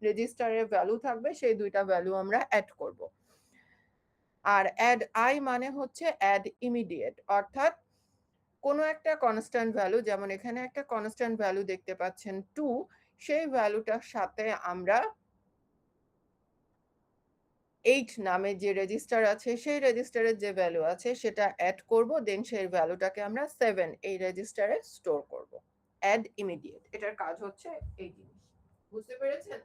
রেজিস্টারের ভ্যালু থাকবে সেই দুইটা ভ্যালু আমরা অ্যাড করব। আর অ্যাড আই মানে হচ্ছে অ্যাড ইমিডিয়েট, অর্থাৎ কোনো একটা কনস্ট্যান্ট ভ্যালু, যেমন এখানে একটা কনস্ট্যান্ট ভ্যালু দেখতে পাচ্ছেন 2, সেই ভ্যালুটার সাথে আমরা 8 নামে যে রেজিস্টার আছে সেই রেজিস্টারের যে ভ্যালু আছে সেটা অ্যাড করব, দেন সেই ভ্যালুটাকে আমরা 7 এই রেজিস্টারে স্টোর করব। অ্যাড ইমিডিয়েট, এটার কাজ হচ্ছে এই জিনিস। বুঝতে পেরেছেন?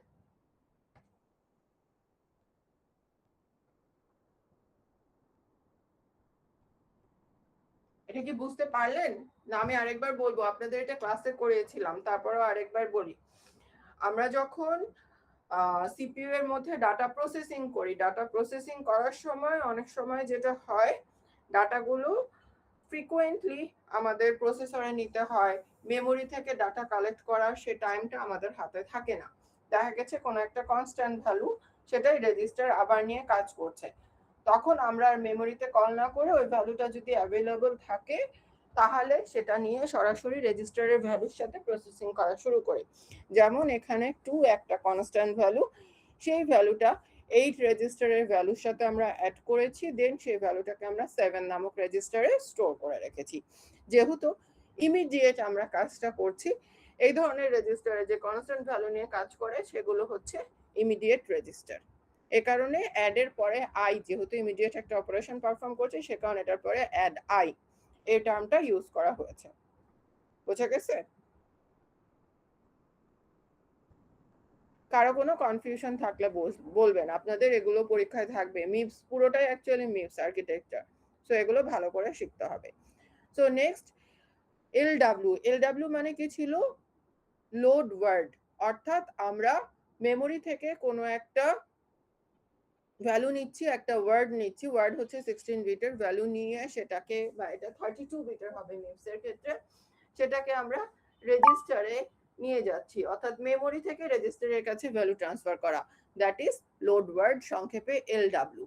এটা কি বুঝতে পারলেন? না আমি আরেকবার বলবো, আপনাদের এটা ক্লাসে করিয়েছিলাম, তারপরেও আরেকবার বলি। আমরা যখন সিপিইউ এর মধ্যে ডাটা প্রসেসিং করি, ডাটা প্রসেসিং করার সময় অনেক সময় যেটা হয়, ডাটাগুলো ফ্রিকোয়েন্টলি আমাদের প্রসেসরে নিতে হয়, মেমোরি থেকে ডাটা কালেক্ট করার সে টাইমটা আমাদের হাতে থাকে না। দেখা গেছে কোনো একটা কনস্ট্যান্ট ভ্যালু সেটাই রেজিস্টার আবার নিয়ে কাজ করছে, তখন আমরা আর মেমোরিতে কল না করে ওই ভ্যালুটা যদি অ্যাভেলেবল থাকে তাহলে সেটা নিয়ে সরাসরি রেজিস্টারের ভ্যালুর সাথে প্রসেসিং করা শুরু করি। যেমন এখানে 2 একটা কনস্ট্যান্ট ভ্যালু, সেই ভ্যালুটা 8 রেজিস্টারের ভ্যালুর সাথে আমরা অ্যাড করেছি, দেন সেই ভ্যালুটাকে আমরা 7 নামক রেজিস্টারে স্টোর করে রেখেছি। যেহেতু ইমিডিয়েট আমরা কাজটা করছি, এই ধরনের রেজিস্টারে যে কনস্ট্যান্ট ভ্যালু নিয়ে কাজ করে সেগুলো হচ্ছে ইমিডিয়েট রেজিস্টার। এ কারণে অ্যাড এর পরে আই, যেহেতু ইমিডিয়েট একটা অপারেশন পারফর্ম করছে সে কারণে এটার পরে অ্যাড আই এই টার্মটা ইউজ করা হয়েছে। বোঝা গেছে? কারো কোনো কনফিউশন থাকলে বলবেন, আপনাদের এগুলো পরীক্ষায় থাকবে। মিপস পুরোটাই অ্যাকচুয়ালি মিপস আর্কিটেকচার, সো এগুলো ভালো করে শিখতে হবে। সো নেক্সট, এলডব্লিউ মানে কি ছিল? লোড ওয়ার্ড, অর্থাৎ আমরা মেমোরি থেকে কোনো একটা ভ্যালু নিচ্ছি, একটা ওয়ার্ড নিচ্ছি, ওয়ার্ড হচ্ছে 16 বিটের, ভ্যালু নিয়ে সেটাকে, বা এটা 32 বিটের হবে মিপস এর ক্ষেত্রে, সেটাকে আমরা রেজিস্টারে নিয়ে যাচ্ছি, অর্থাৎ মেমোরি থেকে রেজিস্টারের কাছে ভ্যালু ট্রান্সফার করা, দ্যাট ইজ লোড ওয়ার্ড, সংক্ষেপে এলডব্লিউ।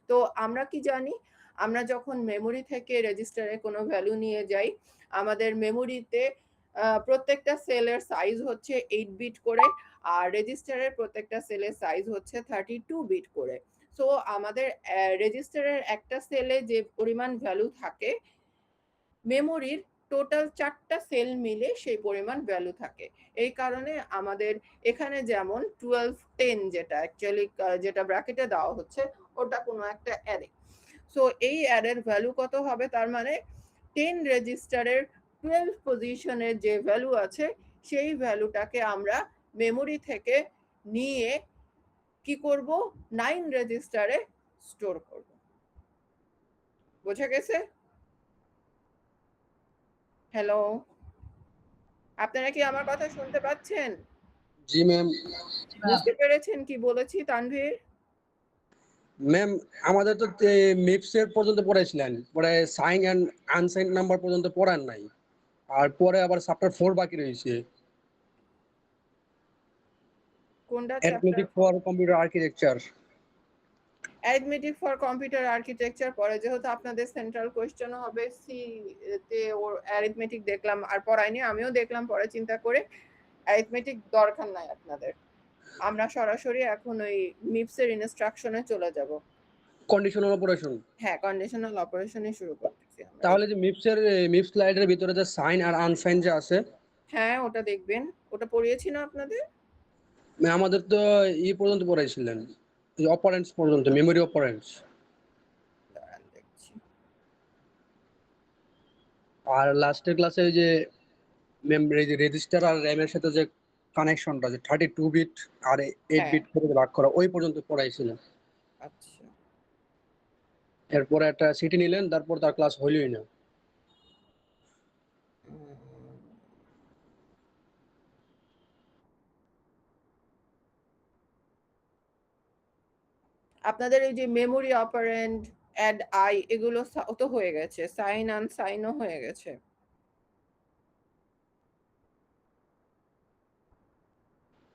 তো আমরা কি জানি, আমরা যখন মেমোরি থেকে রেজিস্টারে কোনো ভ্যালু নিয়ে যাই, আমাদের মেমোরিতে প্রত্যেকটা সেলের সাইজ হচ্ছে 8 বিট করে, আর রেজিস্টারের প্রত্যেকটা সেলের সাইজ হচ্ছে 32 বিট করে। সো আমাদের রেজিস্টারের একটা সেলে যে পরিমাণ ভ্যালু থাকে, মেমোরির টোটাল 4টা সেল মিলে সেই পরিমাণ ভ্যালু থাকে। এই কারণে আমাদের এখানে যেমন 1210 যেটা অ্যাকচুয়ালি যেটা ব্র্যাকেটে দেওয়া হচ্ছে ওটা কোনো একটা অ্যারে। সো এই অ্যারের ভ্যালু কত হবে, তার মানে 10 রেজিস্টারের 12 পজিশনের যে ভ্যালু আছে সেই ভ্যালুটাকে আমরা মেমোরি থেকে নিয়ে কি করব, 9 রেজিস্টারে স্টোর করব। বোঝা গেছে? হ্যালো, আপনারা কি আমার কথা শুনতে পাচ্ছেন? জি ম্যাম। বুঝতে পেরেছেন কি বলেছি তানভীর? ম্যাম আমাদের তো মিপস এর পর্যন্ত পড়াইছিলেন, পরে সাইন এন্ড আনসাইন নাম্বার পর্যন্ত পড়ান নাই, আর পরে আবার চ্যাপ্টার 4 বাকি রয়েছে, কোনটা chapter arithmetic 4? For computer architecture. Arithmetic for computer architecture পরে, যেহেতু আপনাদের সেন্ট্রাল কোয়েশ্চেন হবে সি তে, ওর অ্যারিথমেটিক দেখলাম আর পড়াইনি, আমিও দেখলাম পরে চিন্তা করে অ্যারিথমেটিক দরকার নাই আপনাদের। আমরা সরাসরি এখন ওই মিপস এর ইনস্ট্রাকশনে চলে যাব। Conditional operation. হ্যাঁ, কন্ডিশনাল অপারেশনে শুরু করতেছি আমরা। তাহলে যে মিপস স্লাইডের ভিতরে যে সাইন আর আনসাইন যে আছে, হ্যাঁ ওটা দেখবেন, ওটা পড়িয়েছি না আপনাদের? আমাদের তো পর্যন্ত পড়াইছিলেন, অপারেন্টস পর্যন্ত, মেমোরি অপারেন্টস। দাঁড়ান দেখছি। আর লাস্টের ক্লাসে ওই যে মেমরি, যে রেজিস্টার আর র্যাম এর সাথে যে কানেকশনটা, যে 32 বিট আর 8 হ্যাঁ, বিট করে ভাগ করা, ওই পর্যন্ত পড়াইছিলেন। আচ্ছা। এরপরে একটা সিটি নিলেন, তারপর তার ক্লাস হইলই না। আপনাদের এই যে মেমোরি অপারেন্ড, অ্যাড আই, এগুলো তো হয়ে গেছে, সাইন আনসাইনও হয়ে গেছে।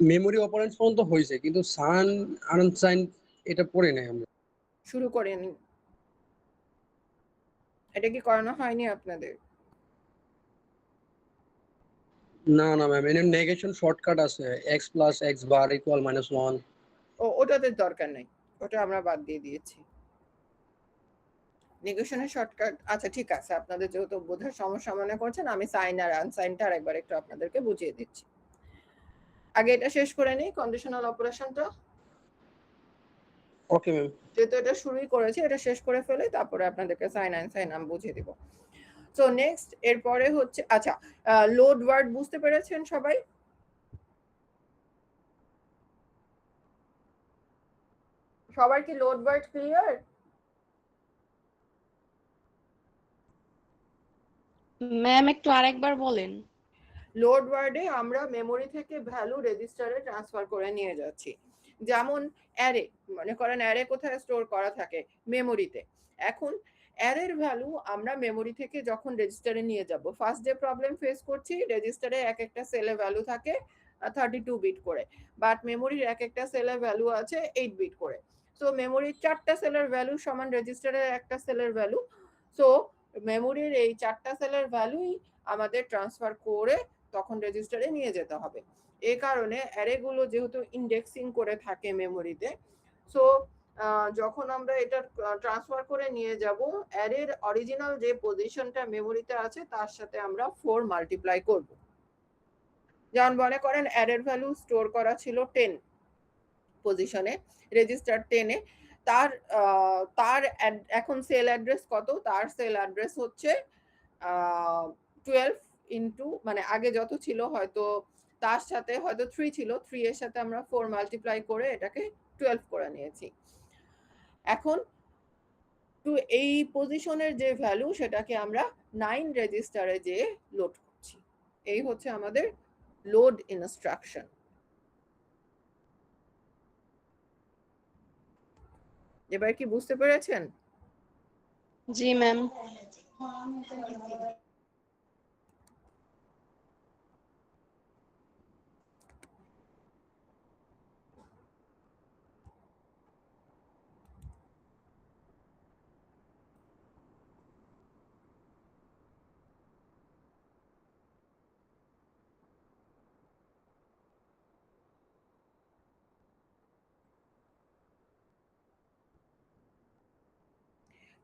মেমোরি অপারেন্টস পর্যন্ত হয়েছে, কিন্তু সান আনসাইন এটা পড়ে নাই আমরা। শুরু করেনি? এটা কি করানো হয়নি আপনাদের? না না ম্যাম, এর নেগেশন শর্টকাট আছে, x plus x bar equal -1। ওটাতে দরকার নাই, ওটা আমরা বাদ দিয়ে দিয়েছি। নেগেশনের শর্টকাট, আচ্ছা ঠিক আছে, আপনাদের যেহেতু বোঝার সমস্যা মনে করছেন, আমি সাইন আর আনসাইনটা আরেকবার একটু আপনাদেরকে বুঝিয়ে দিচ্ছি। আগে এটা শেষ করে নিই, কন্ডিশনাল অপারেশনটা। Okay ma'am. যেহেতু এটা শুরুই করেছি, এটা শেষ করে ফেলে তারপরে আপনাদেরকে সাইন আনসাইন আমি বুঝিয়ে দিব। সো নেক্সট এরপরে হচ্ছে, আচ্ছা লোড ওয়ার্ড বুঝতে পেরেছেন সবাই? সবার কি লোড ওয়ার্ড ক্লিয়ার? ম্যাম একটু আরেকবার বলেন। লোড ওয়ার্ডে আমরা মেমোরি থেকে ভ্যালু রেজিস্টারে ট্রান্সফার করে নিয়ে যাচ্ছি। যেমন অ্যারে, মনে করেন অ্যারে কোথায় স্টোর করা থাকে? মেমোরিতে। এখন অ্যারের ভ্যালু আমরা মেমোরি থেকে যখন রেজিস্টারে নিয়ে যাব, ফার্স্ট ডে প্রবলেম ফেস করছি, রেজিস্টারে এক একটা সেলে ভ্যালু থাকে 32 বিট করে, বাট মেমোরির এক একটা সেলে ভ্যালু আছে 8 বিট করে। সো মেমোরির 4টা সেলের ভ্যালু সমান রেজিস্টারের একটা সেলের ভ্যালু। সো মেমোরির এই 4টা সেলের ভ্যালুই আমাদের ট্রান্সফার করে তখন রেজিস্টারে নিয়ে যেতে হবে। এই কারণে অ্যারেগুলো যেহেতু ইন্ডেক্সিং করে থাকে মেমোরিতে, সো যখন আমরা এটা ট্রান্সফার করে নিয়ে যাব, অ্যারের অরিজিনাল যে পজিশনটা মেমোরিতে আছে তার সাথে আমরা 4 মাল্টিপ্লাই করব। যেমন মনে করেন অ্যারের ভ্যালু স্টোর করা ছিল 10 পজিশনে, রেজিস্টার 10-এ, তার তার এখন সেল অ্যাড্রেস কত? তার সেল অ্যাড্রেস হচ্ছে 12 ইনটু, মানে আগে যত ছিল হয়তো তার সাথে হয়তো 3 ছিল, 3 এর সাথে আমরা 4 মাল্টিপ্লাই করে এটাকে 12 করে নিয়েছি। এখন টু এই পজিশনের যে ভ্যালু সেটাকে আমরা 9 রেজিস্টারে যে লোড করছি। এই হচ্ছে আমাদের লোড ইনস্ট্রাকশন। এবার কি বুঝতে পেরেছেন? জি ম্যাম।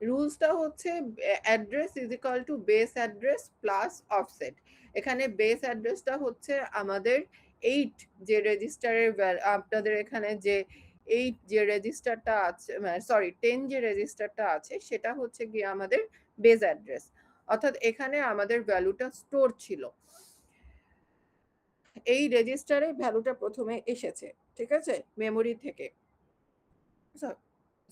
রুলসটা হচ্ছে address is equal two base address plus offset. এখানে বেস অ্যাড্রেসটা হচ্ছে আমাদের 8 যে রেজিস্টারের, আপনাদের এখানে যে 8 যে রেজিস্টারটা আছে, সরি 10 যে রেজিস্টারটা আছে সেটা হচ্ছে গিয়ে আমাদের বেস অ্যাড্রেস, অর্থাৎ এখানে আমাদের ভ্যালুটা স্টোর ছিল, এই রেজিস্টারে ভ্যালুটা প্রথমে এসেছে, ঠিক আছে, মেমোরি থেকে।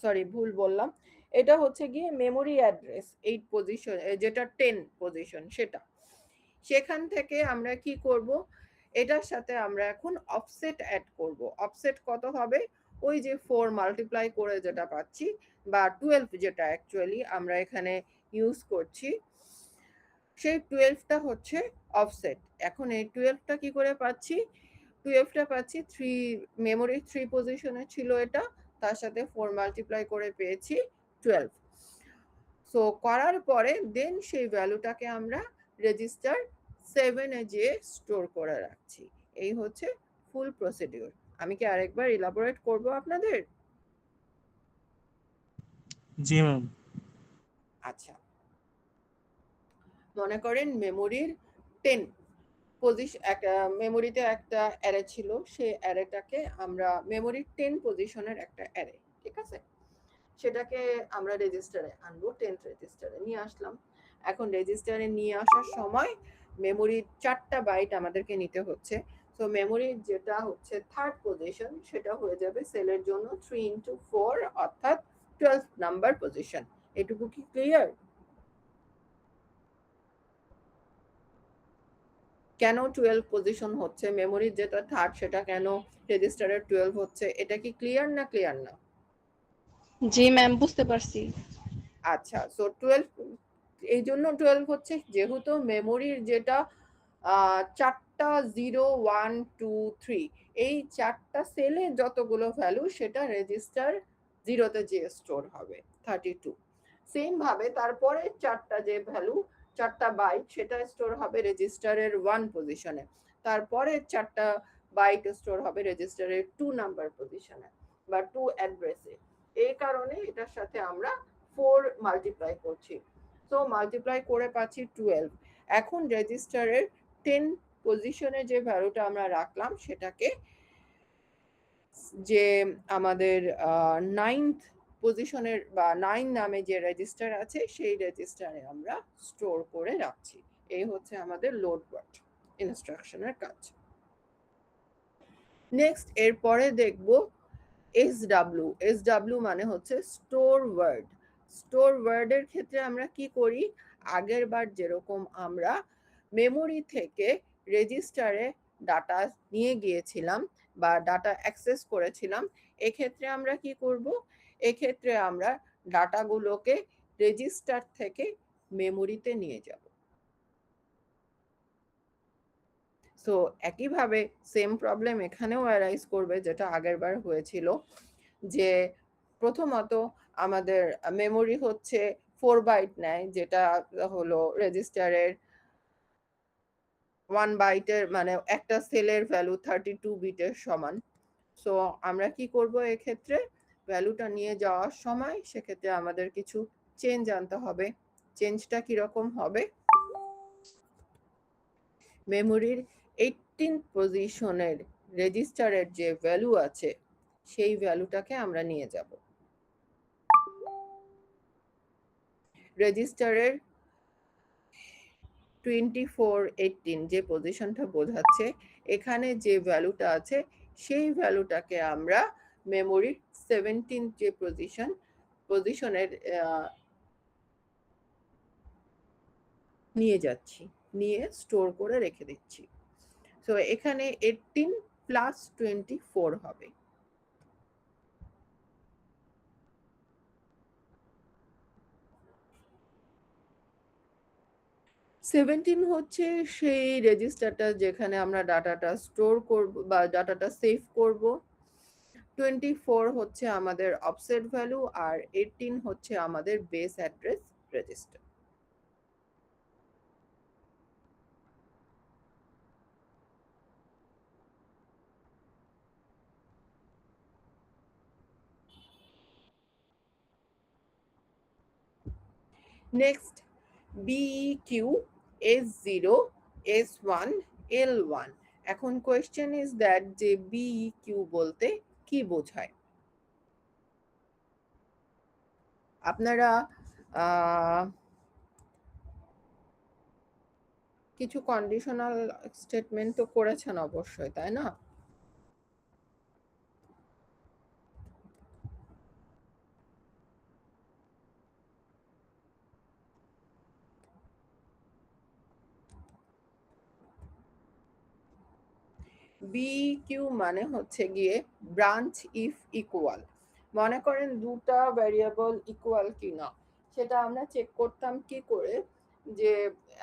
সরি ভুল বললাম, এটা হচ্ছে গিয়ে মেমোরি অ্যাড্রেস 8 পজিশন, যেটা 10 পজিশন সেটা। সেখান থেকে আমরা কি করব, এটার সাথে আমরা এখন অফসেট অ্যাড করব। অফসেট কত হবে? ওই যে 4 মাল্টিপ্লাই করে যেটা পাচ্ছি, বা 12 যেটা অ্যাকচুয়ালি আমরা এখানে ইউজ করছি, সেই 12টা হচ্ছে অফসেট। এখন এই 12টা কি করে পাচ্ছি? 12টা পাচ্ছি 3 মেমোরির 3 পজিশনে ছিল এটা, তার সাথে 4 মাল্টিপ্লাই করে পেয়েছি 12। সো করার পরে দেন সেই ভ্যালুটাকে আমরা রেজিস্টার 7-এ যে স্টোর করে রাখছি। এই হচ্ছে ফুল প্রসিডিউর। আমি কি আরেকবার ইলাবোরেট করব আপনাদের? জি ম্যাম। আচ্ছা, মনে করেন মেমোরির 10 পজিশন, একটা মেমোরিতে একটা অ্যারে ছিল, সেই অ্যারেটাকে আমরা মেমোরির 10 পজিশনের একটা অ্যারে, ঠিক আছে, সেটাকে আমরা রেজিস্টারে আনবো, 10th রেজিস্টারে নিয়ে আসলাম। এখন রেজিস্টারে নিয়ে আসার সময় মেমোরির 4টা বাইট আমাদেরকে নিতে হচ্ছে। সো মেমোরির যেটা হচ্ছে থার্ড পজিশন সেটা হয়ে যাবে সেলের জন্য 3 ইন্টু 4, অর্থাৎ 12 নাম্বার পজিশন। এটুকু কি ক্লিয়ার? কেন 12 পজিশন হচ্ছে, মেমোরির যেটা থার্ড সেটা কেন রেজিস্টারের 12 হচ্ছে, এটা কি ক্লিয়ার না ক্লিয়ার না? জি ম্যাম বুঝতে পারছি। আচ্ছা, সো 12 এই জন্য 12 হচ্ছে যেহেতু মেমোরির যেটা 4টা 0 1 2 3, এই 4টা সেলে যতগুলো ভ্যালু সেটা রেজিস্টার 0-তে যে স্টোর হবে 32। সেম ভাবে তারপরে 4টা যে ভ্যালু 4টা বাইট সেটা স্টোর হবে রেজিস্টারের 1 পজিশনে, তারপরে 4টা বাইট স্টোর হবে রেজিস্টারের 2 নাম্বার পজিশনে বা 2 অ্যাড্রেসে। এই কারণে এটার সাথে আমরা 4 মাল্টিপ্লাই করছি। সো মাল্টিপ্লাই করে পাচ্ছি 12। এখন রেজিস্টারের 10 পজিশনে যে ভ্যালুটা আমরা রাখলাম সেটাকে যে আমাদের 9th পজিশনের বা 9 নামে যে রেজিস্টার আছে সেই রেজিস্টারে আমরা স্টোর করে রাখছি। এই হচ্ছে আমাদের লোড ওয়ার্ড ইনস্ট্রাকশনের কাজ। নেক্সট এরপরে দেখব এসডব্লিউ। এসডব্লিউ মানে হচ্ছে স্টোর ওয়ার্ড। স্টোর ওয়ার্ডের ক্ষেত্রে আমরা কি করি, আগের বার যেরকম আমরা মেমোরি থেকে রেজিস্টারে ডাটা নিয়ে গিয়েছিলাম বা ডাটা অ্যাক্সেস করেছিলাম, এক্ষেত্রে আমরা কি করব, এক্ষেত্রে আমরা ডাটাগুলোকে রেজিস্টার থেকে মেমোরিতে নিয়ে যাব। সো একইভাবে সেম প্রবলেম এখানেও অ্যারাইজ করবে যেটা আগের বার হয়েছিল, যে প্রথমত আমাদের মেমোরি হচ্ছে 4 বাইট নেয়, যেটা হলো রেজিস্টারের 1 বাইটের মানে একটা সেলের ভ্যালু 32 বিটের সমান। সো আমরা কি করব, এক্ষেত্রে ভ্যালুটা নিয়ে যাওয়ার সময় সেক্ষেত্রে আমাদের কিছু চেঞ্জ আনতে হবে। চেঞ্জটা কিরকম হবে, মেমোরির 18 পজিশনের রেজিস্টারের যে ভ্যালু আছে সেই ভ্যালুটাকে আমরা নিয়ে যাব রেজিস্টারের 2418 যে পজিশনটা বোঝাচ্ছে, এখানে যে ভ্যালুটা আছে সেই ভ্যালুটাকে আমরা মেমোরির 17 যে পজিশনের নিয়ে যাচ্ছি, নিয়ে স্টোর করে রেখে দিচ্ছি। সো এখানে 18 প্লাস 24 হবে। সেভেন্টিন হচ্ছে সেই রেজিস্টারটা যেখানে আমরা ডাটাটা স্টোর করব বা ডাটাটা সেভ করব। 24 হচ্ছে আমাদের অফসেট ভ্যালু আর 18 হচ্ছে আমাদের base address register. Next BEQ S0 S1 L1। এখন কোয়েশ্চেন ইজ দ্যাট যে বিইকিউ বলতে কি বোঝায়। আপনারা কিছু কন্ডিশনাল স্টেটমেন্ট তো করেছেন অবশ্যই, তাই না? বিকিউ মানে হচ্ছে গিয়ে ব্রাঞ্চ ইফ ইকুয়াল। মনে করেন দুটা ভ্যারিয়েবল ইকুয়াল কিনা সেটা আমরা চেক করতাম কি করে, যে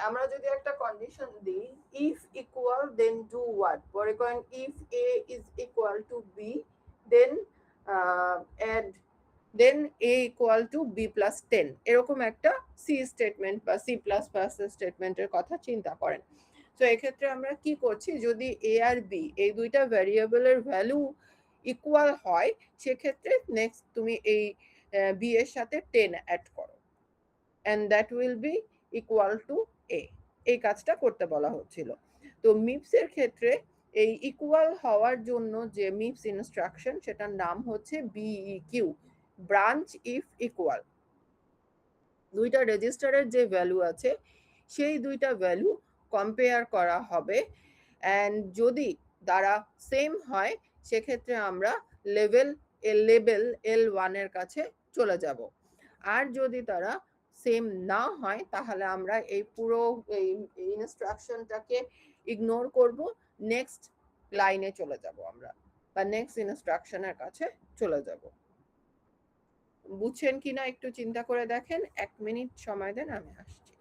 আমরা যদি একটা কন্ডিশন দিই if equal then do what, পরে করেন if A is equal to B then add then A equal to B plus 10, এরকম একটা সি স্টেটমেন্ট বা সি প্লাস প্লাস স্টেটমেন্টের কথা চিন্তা করেন। তো এক্ষেত্রে আমরা কি করছি, যদি এ আর বি এই দুইটা ভ্যারিয়েবলের ভ্যালু ইকুয়াল হয় সেক্ষেত্রে নেক্সট তুমি এই বি এর সাথে 10 অ্যাড করো and that will be equal to a, এই কাজটা করতে বলা হচ্ছিল। তো মিপস এর ক্ষেত্রে এই ইকুয়াল হওয়ার জন্য যে মিপস ইনস্ট্রাকশন সেটার নাম হচ্ছে বিইকিউ, ব্রাঞ্চ ইফ ইকুয়াল। দুইটা রেজিস্টারের যে ভ্যালু আছে সেই দুইটা ভ্যালু কম্পেয়ার করা হবে, অ্যান্ড যদি তারা সেম হয় সেক্ষেত্রে আমরা লেভেল L1 এর কাছে চলে যাব। আর যদি তারা সেম না হয় তাহলে আমরা এই পুরো এই ইনস্ট্রাকশনটাকে ইগনোর করব, নেক্সট লাইনে চলে যাব আমরা বা নেক্সট ইনস্ট্রাকশনের কাছে চলে যাব। বুঝছেন কিনা একটু চিন্তা করে দেখেন, 1 মিনিট সময় দেন, আমি আসছি।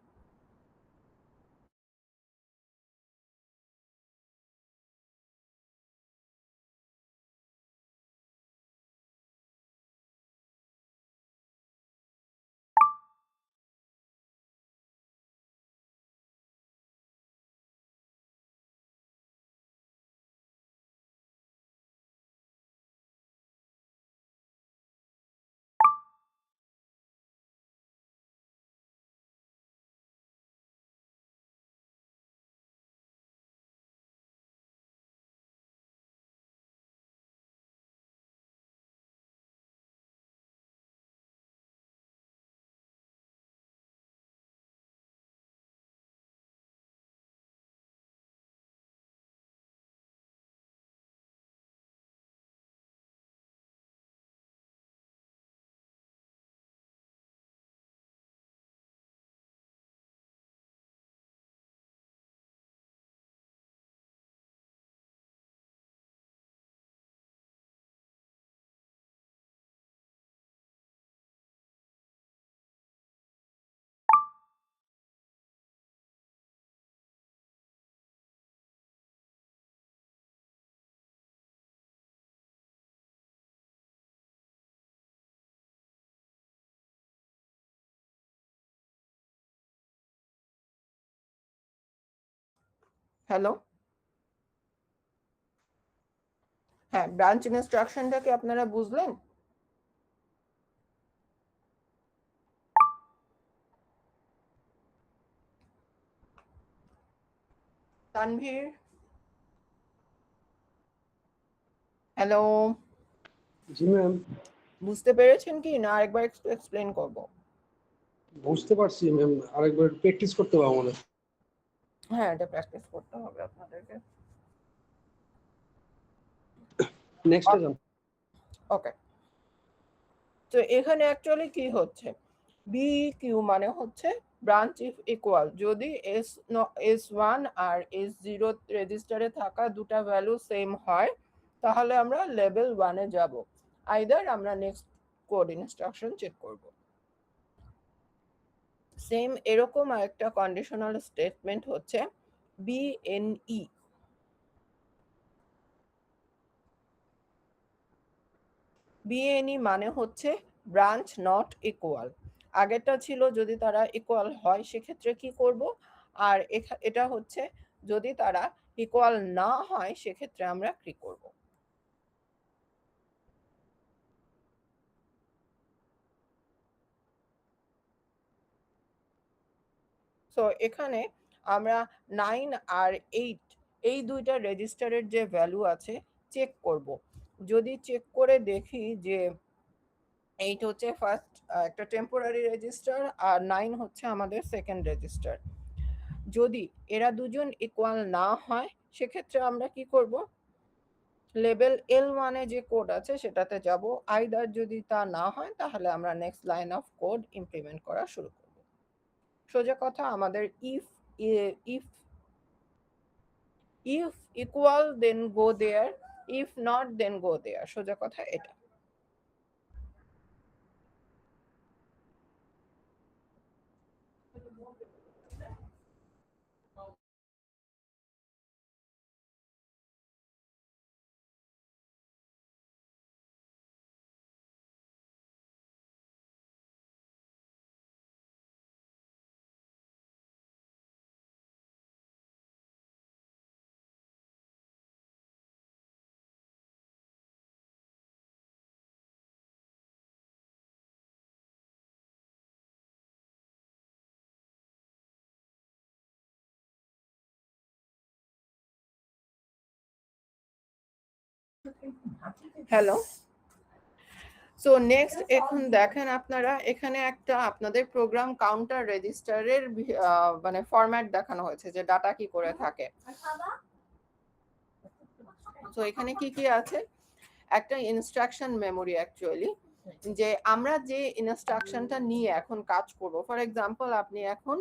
হ্যালো, হ্যাঁ, ব্রাঞ্চ ইনস্ট্রাকশনটা কি আপনারা বুঝলেন? তানভীর, হ্যালো, জি ম্যাম, বুঝতে পেরেছেন কি না আরেকবার একটু এক্সপ্লেন করব? বুঝতে পারছি ম্যাম, আরেকবার প্র্যাকটিস করতে হবে আমাদের। হ্যাঁ, এটা প্র্যাকটিস করতে হবে আপনাদেরকে। নেক্সটে যান। ওকে, তো এখানে অ্যাকচুয়ালি কি হচ্ছে, বি কিউ মানে হচ্ছে ব্রাঞ্চ ইফ ইকুয়াল, যদি S1 আর S0 রেজিস্টারে থাকা দুটা ভ্যালু সেম হয় তাহলে আমরা লেভেল 1 এ যাব, আইদার আমরা নেক্সট কোড ইনস্ট্রাকশন চেক করব। সেম এরকম একটা কন্ডিশনাল স্টেটমেন্ট হচ্ছে BNE। BNE মানে হচ্ছে ব্রাঞ্চ নট ইকুয়াল। আগেরটা ছিল যদি তারা ইকুয়াল হয় সেক্ষেত্রে কি করব, আর এটা হচ্ছে যদি তারা ইকুয়াল না হয় সেক্ষেত্রে আমরা কি করব। সো এখানে আমরা 9 আর 8 এই দুইটা রেজিস্টারের যে ভ্যালু আছে চেক করব। যদি চেক করে দেখি যে 8 হচ্ছে ফার্স্ট একটা টেম্পোরারি রেজিস্টার আর 9 হচ্ছে আমাদের সেকেন্ড রেজিস্টার, যদি এরা দুজন ইকুয়াল না হয় সেক্ষেত্রে আমরা কি করব, লেভেল L1 এ যে কোড আছে সেটাতে যাব, আইদার যদি তা না হয় তাহলে আমরা next line of code implement করা শুরু করব। সোজা কথা আমাদের if if if equal then go there, if not then go there, সোজা কথা এটা। হ্যালো, সো নেক্সট এখন দেখেন আপনারা এখানে একটা আপনাদের প্রোগ্রাম কাউন্টার রেজিস্টারের মানে ফরম্যাট দেখানো হয়েছে যে ডাটা কি করে থাকে। তো এখানে কি কি আছে, একটা ইনস্ট্রাকশন মেমোরি অ্যাকচুয়ালি, যে আমরা যে ইনস্ট্রাকশনটা নিয়ে এখন কাজ করব, ফর এক্সাম্পল আপনি এখন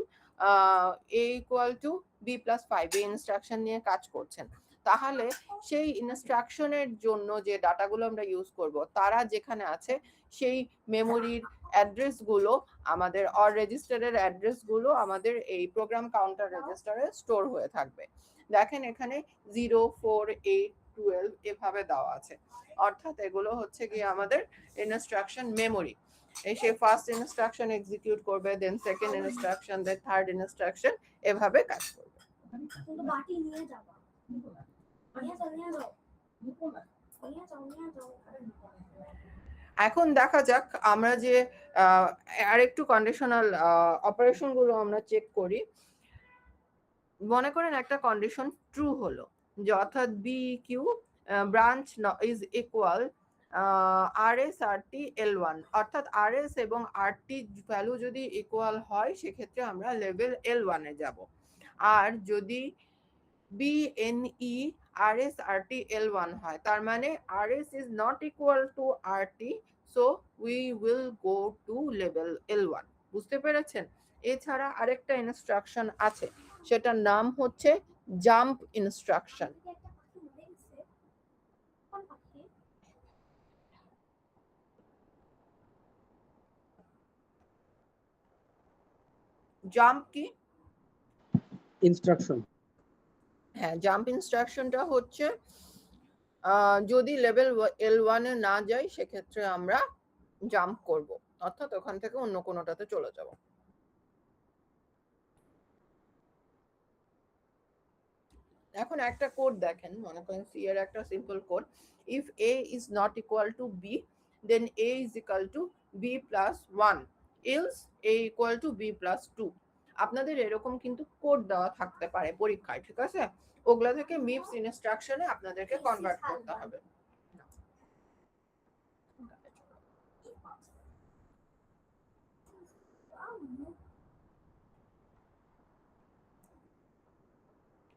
a ইকুয়াল টু b+5 এই ইনস্ট্রাকশন নিয়ে কাজ করছেন, তাহলে সেই ইনস্ট্রাকশনের জন্য যে ডাটাগুলো আমরা ইউজ করব তারা যেখানে আছে সেই মেমোরির অ্যাড্রেসগুলো আমাদের অর রেজিস্টারের অ্যাড্রেসগুলো আমাদের এই প্রোগ্রাম কাউন্টার রেজিস্টারে স্টোর হয়ে থাকবে। দেখেন এখানে 0, 4, 8, 12 এভাবে দেওয়া আছে, অর্থাৎ এগুলো হচ্ছে কি আমাদের ইনস্ট্রাকশন মেমোরি। সে ফার্স্ট ইনস্ট্রাকশন এক্সিকিউট করবে, দেন সেকেন্ড ইনস্ট্রাকশন, দেন থার্ড ইনস্ট্রাকশন, এভাবে কাজ করবে। এখন দেখা যাক আমরা যে আরেকটু কন্ডিশনাল অপারেশন গুলো আমরা চেক করি। মনে করেন একটা কন্ডিশন ট্রু হলো, যে অর্থাৎ B Q branch is equal RS RT L1, অর্থাৎ RS এবং RT ভ্যালু যদি ইকুয়াল হয় সেক্ষেত্রে আমরা লেভেল L1 এ যাব, আর যদি BNE RS RT L1 হয় তার মানে RS is not equal to RT, so we will go to level L1। বুঝতে পেরেছেন? এছাড়া আরেকটা ইনস্ট্রাকশন আছে, সেটার নাম হচ্ছে জাম্প ইনস্ট্রাকশন। জাম্প কি? ইনস্ট্রাকশন। হ্যাঁ, জাম্প ইনস্ট্রাকশনটা হচ্ছে যদি লেভেল L1 এ না যাই সেক্ষেত্রে আমরা জাম্প করব, অর্থাৎ ওখান থেকে অন্য কোনোটাতে চলে যাব। এখন একটা কোড দেখেন, মনে করেন সি এর একটা simple code, if A is not equal to B then A is equal to B plus 1 else A equal to B plus 2। আপনাদের এরকম কিন্তু কোড দেওয়া থাকতে পারে পরীক্ষায়, ঠিক আছে? ওগুলা থেকে মিপস ইনস্ট্রাকশনে আপনাদেরকে কনভার্ট করতে হবে।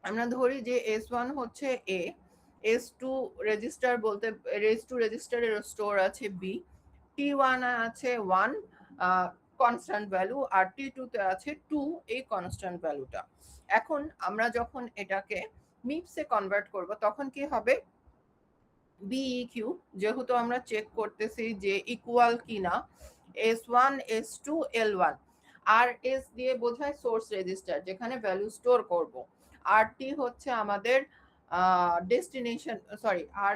আমরা ধরি যে S1 হচ্ছে A, S2 রেজিস্টার বলতে S2 রেজিস্টারের স্টোর আছে B, T1 আছে 1 কনস্ট্যান্ট ভ্যালু, আর T2 তে আছে 2 এই কনস্ট্যান্ট ভ্যালুটা। এখন আমরা যখন এটাকে মিপসে কনভার্ট করব তখন কি হবে, BEQ যেহেতু আমরা চেক করতেছি যে ইকুয়াল কিনা, S1 S2 L1, আর এস দিয়ে বোঝায় সোর্স রেজিস্টার যেখানে ভ্যালু স্টোর করব, আর টি হচ্ছে আমাদের ডেস্টিনেশন, সরি আর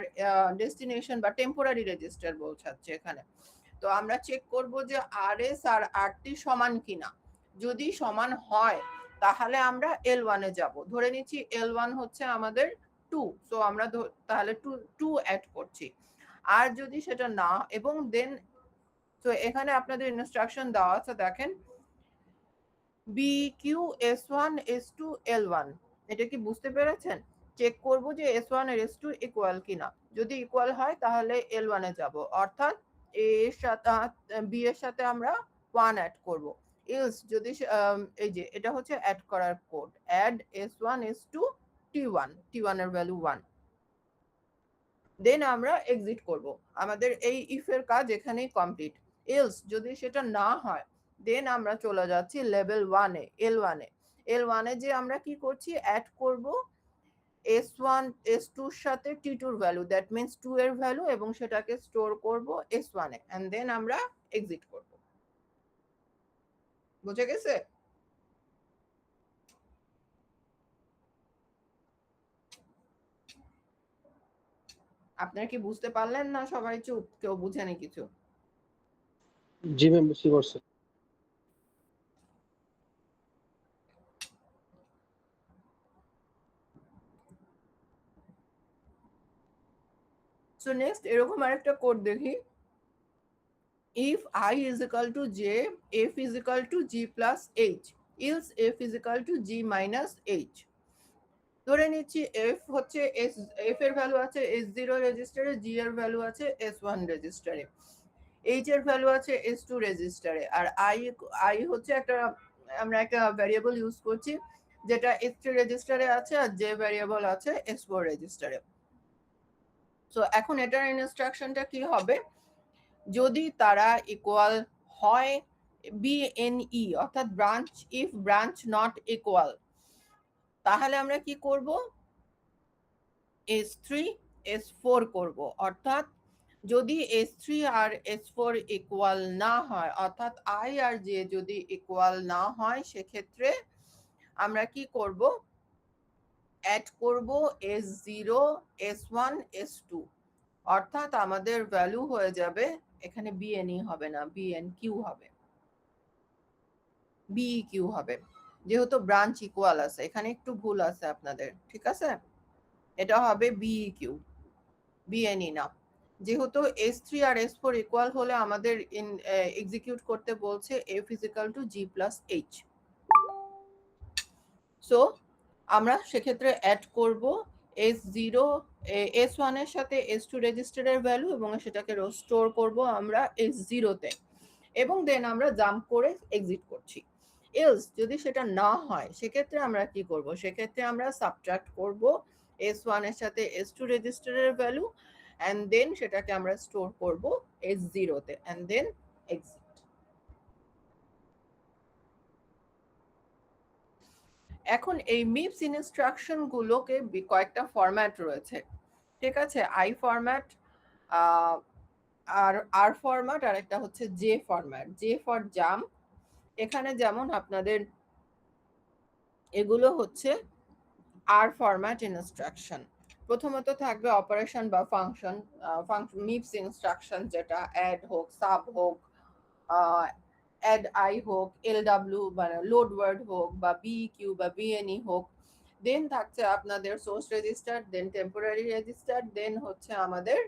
ডেস্টিনেশন বা টেম্পোরারি রেজিস্টার বোঝাচ্ছে এখানে। তো আমরা চেক করব যে আর এস আর আর টি সমান কিনা, যদি সমান হয় তাহলে আমরা L1 এ যাব। ধরে নিচ্ছি L1 হচ্ছে আমাদের 2, সো আমরা তাহলে 2 অ্যাড করছি। আর যদি সেটা না, এবং দেন তো এখানে আপনাদের ইনস্ট্রাকশন দেওয়া আছে দেখেন, BQ S1 S2 L1, এটা কি বুঝতে পেরেছেন? চেক করব যে S1 আর S2 ইকুয়াল কিনা, যদি ইকুয়াল হয় তাহলে L1 এ যাব, অর্থাৎ A এর সাথে B এর সাথে আমরা 1 অ্যাড করব। এলস যদি এই যে এটা হচ্ছে অ্যাড করার code, add S1 S2 T1 এর ভ্যালু 1, দেন আমরা এক্সিট করব। আমাদের এই ইফ এর কাজ এখানেই কমপ্লিট। এলস যদি সেটা না হয় দেন আমরা চলে যাচ্ছি লেভেল 1 এ, L1 এ। L1 এ যে আমরা কি করছি, অ্যাড করব S1 S2 এর সাথে T2 এর ভ্যালু, দ্যাট মিন্স 2 এর ভ্যালু, এবং সেটাকে স্টোর করব S1 এ, এন্ড দেন আমরা এক্সিট করব। বুঝে গেছে? আপনারা কি বুঝতে পারলেন না? সবাই চুপ, কেউ বুঝেনি কিছু? জি ম্যাম, বুঝতে পারছি। সো নেক্সট এরকম আরেকটা কোড দেখি, if I is equal to j, f is equal to g plus h, else f is equal to g minus h। ধরে নিচ্ছি f হচ্ছে f এর ভ্যালু আছে S0 রেজিস্টারে, g এর ভ্যালু আছে S1 রেজিস্টারে, h এর ভ্যালু আছে S2 রেজিস্টারে, আর i হচ্ছে আমরা একটা ভ্যারিয়েবল ইউজ করছি যেটা S3 রেজিস্টারে আছে, আর যে ভ্যারিয়েবল আছে S4 রেজিস্টারে। সো এখন এটার ইনস্ট্রাকশনটা কি হবে, যদি তারা ইকুয়াল হয়, BNE অর্থাৎ branch, if branch not equal, তাহলে আমরা কি করব, S3 S4 করব। অর্থাৎ যদি S3 আর S4 ইকুয়াল না হয়, অর্থাৎ I আর J যদি ইকুয়াল না হয়, সেক্ষেত্রে আমরা কি করব, অ্যাড করব S0 S1 S2, অর্থাৎ আমাদের ভ্যালু হয়ে যাবে, এখানে BNE হবে না, BNQ হবে, BEQ হবে, যেহেতু ব্রাঞ্চ ইকুয়াল আছে, এখানে একটু ভুল আছে আপনাদের, ঠিক আছে? এটা হবে BEQ, BNE না, যেহেতু S3 আর S4 ইকুয়াল হলে আমাদের এক্সিকিউট করতে বলছে F is equal to G plus H। So আমরা সেক্ষেত্রে অ্যাড করব S0 S1 এর সাথে S2 রেজিস্টারের ভ্যালু, এবং সেটাকে স্টোর করব আমরা S0 তে, এবং দেন আমরা জাম্প করে এক্সিট করছি। এলস যদি সেটা না হয়, সেক্ষেত্রে আমরা কি করব, সেক্ষেত্রে আমরা সাবট্রাক্ট করব S1 এর সাথে S2 রেজিস্টারের ভ্যালু, এন্ড দেন সেটাকে আমরা স্টোর করব S0 তে, এন্ড দেন এক্সিট। এখন এই মিপস ইনস্ট্রাকশন গুলোকে কয়েকটা ফরম্যাট রয়েছে, ঠিক আছে? আই ফরম্যাট, আর ফরম্যাট, আর একটা হচ্ছে J format, J for jump. এখানে যেমন আপনাদের এগুলো হচ্ছে আর ফরম্যাট ইনস্ট্রাকশন। প্রথমত থাকবে অপারেশন বা ফাংশন, মিপস ইনস্ট্রাকশন, যেটা অ্যাড হোক, সাব হোক, অ্যাড আই হোক, LW মানে লোড ওয়ার্ড হোক, বা BEQ বা BNE হোক, দেন থাকছে আপনাদের সোর্স রেজিস্টার, দেন টেম্পোরারি রেজিস্টার, দেন হচ্ছে আমাদের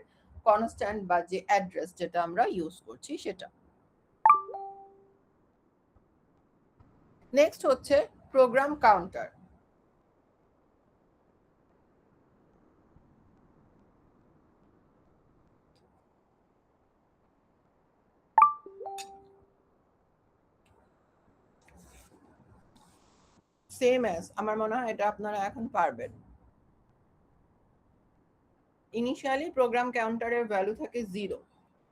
কনস্ট্যান্ট বা যে অ্যাড্রেস যেটা আমরা ইউজ করছি সেটা। নেক্সট হচ্ছে প্রোগ্রাম কাউন্টার। সেম অ্যাজ, আমার মনে হয় এটা আপনারা এখন পারবেন। ইনিশিয়ালি প্রোগ্রাম কাউন্টারের ভ্যালু থাকে 0।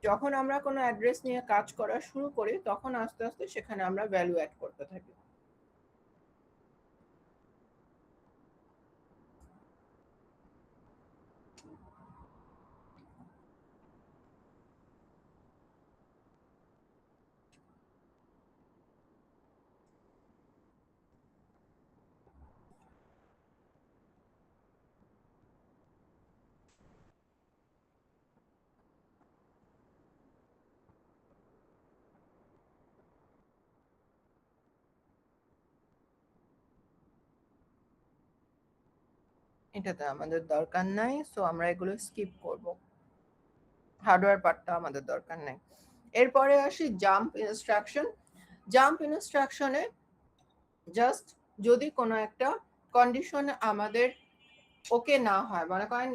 যখন আমরা কোনো অ্যাড্রেস নিয়ে কাজ করা শুরু করি তখন আস্তে আস্তে সেখানে আমরা ভ্যালু অ্যাড করতে থাকি। এটাতে আমাদের দরকার নাই, সো আমরা এগুলো স্কিপ করব, হার্ডওয়্যার পার্টটা আমাদের দরকার নাই। এরপরে আসি জাম্প ইনস্ট্রাকশন। জাম্প ইনস্ট্রাকশনে জাস্ট যদি কোনো একটা কন্ডিশন আমাদের ওকে না হয়, মনে করেন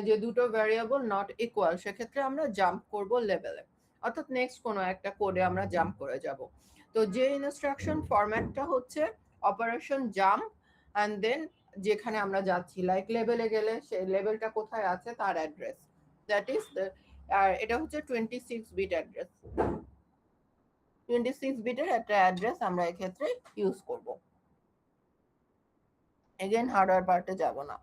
যে দুটো ভ্যারিয়েবল নট ইকুয়াল, সেক্ষেত্রে আমরা জাম্প করব লেভেলে, অর্থাৎ নেক্সট কোনো একটা কোডে আমরা জাম্প করে যাব। তো যে ইনস্ট্রাকশন ফরম্যাটটা হচ্ছে অপারেশন জাম্প অ্যান্ড দেন যেখানে আমরা যাচ্ছি, লাইক লেভেলে গেলে সেই লেভেলটা কোথায় আছে তার অ্যাড্রেস, দ্যাট ইজ আর এটা হচ্ছে 26 বিট অ্যাড্রেস। 26 বিটের একটা অ্যাড্রেস আমরা এক্ষেত্রে ইউজ করব। এগেন হার্ডওয়্যার পার্টে যাব না।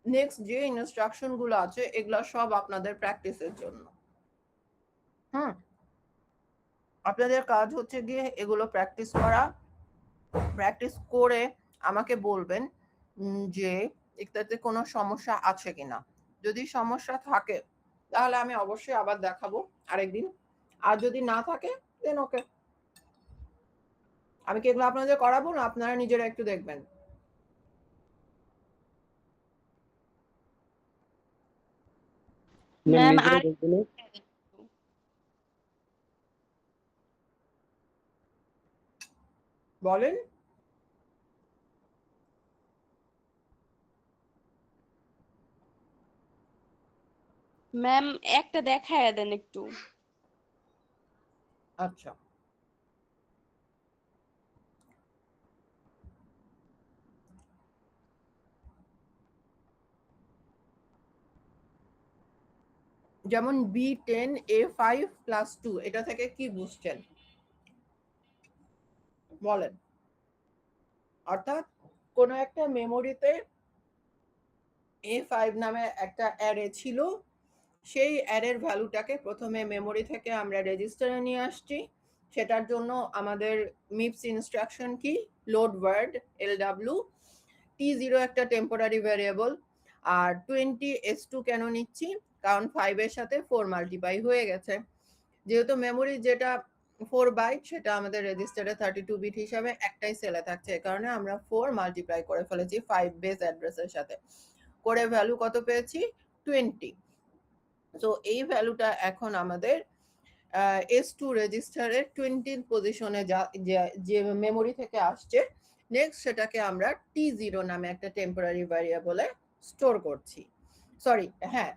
নেক্সট যে ইনস্ট্রাকশন গুলো আছে এগুলো সব আপনাদের প্র্যাকটিসের জন্য। আপনাদের কাজ হচ্ছে গিয়ে এগুলো প্র্যাকটিস করা। প্র্যাকটিস করে আমাকে বলবেন যে এটাতে কোনো সমস্যা আছে কিনা। যদি সমস্যা থাকে তাহলে আমি অবশ্যই আবার দেখাবো আরেকদিন, আর যদি না থাকে দেন ওকে, আমি কি এগুলো আপনাদের করাবো না আপনারা নিজেরা একটু দেখবেন? ম্যাম ম্যাম নিজেরা আর দেখবে না? বলেন। ম্যাম একটা দেখায় দেন একটু। আচ্ছা, যেমন B10A5+2 এটা থেকে কি বুঝছেন বলেন? অর্থাৎ কোনো একটা মেমোরিতে A5 নামে একটা অ্যারে ছিল, সেই অ্যারের ভ্যালুটাকে প্রথমে মেমোরি থেকে আমরা রেজিস্টারে নিয়ে আসছি। সেটার জন্য আমাদের মিপস ইনস্ট্রাকশন কি, লোড ওয়ার্ড LW, T0 একটা টেম্পোরারি ভ্যারিয়েবল, আর 20S2 কেন নিচ্ছি, কারণ 5 এর সাথে 4 মাল্টিপ্লাই হয়ে গেছে, যেহেতু মেমোরি যেটা 4 বাইট সেটা আমাদের রেজিস্টারে 32 বিট হিসাবে একটাই সেলে থাকছে, এই কারণে আমরা 4 মাল্টিপ্লাই করে ফেলেছি 5 বেস অ্যাড্রেসের সাথে, করে ভ্যালু কত পেয়েছি 20। তো এই ভ্যালুটা এখন আমাদের S2 রেজিস্টারের 20 পজিশনে যে মেমোরি থেকে আসছে, নেক্সট সেটাকে আমরা T0 নামে একটা টেম্পোরারি ভ্যারিয়েবলে স্টোর করছি। সরি, হ্যাঁ,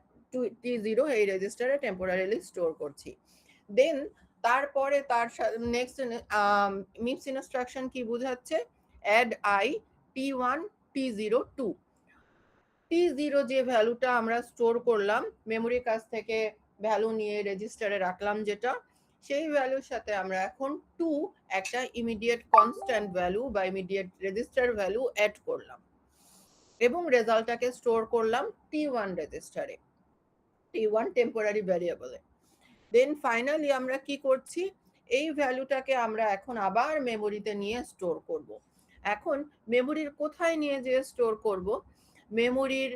T0 এই রেজিস্টারে টেম্পোরারিলি স্টোর করছি। দেন তারপরে তার নেক্সট মিপস ইনস্ট্রাকশন কি বোঝাচ্ছে, add I T1 T0 2। T0 যে ভ্যালুটা আমরা স্টোর করলাম মেমোরির কাছ থেকে, ভ্যালু নিয়ে রেজিস্টারে রাখলাম যেটা, সেই ভ্যালুর সাথে আমরা এখন 2 একটা ইমিডিয়েট কনস্ট্যান্ট ভ্যালু বা ইমিডিয়েট রেজিস্টার ভ্যালু অ্যাড করলাম এবং রেজাল্টটাকে স্টোর করলাম T1 রেজিস্টারে, T1 টেম্পোরারি ভ্যারিয়েবলে। দেন ফাইনালি আমরা কি করছি, এই ভ্যালুটাকে আমরা এখন আবার মেমোরিতে নিয়ে স্টোর করব। এখন মেমোরির কোথায় নিয়ে যেয়ে স্টোর করব, মেমোরির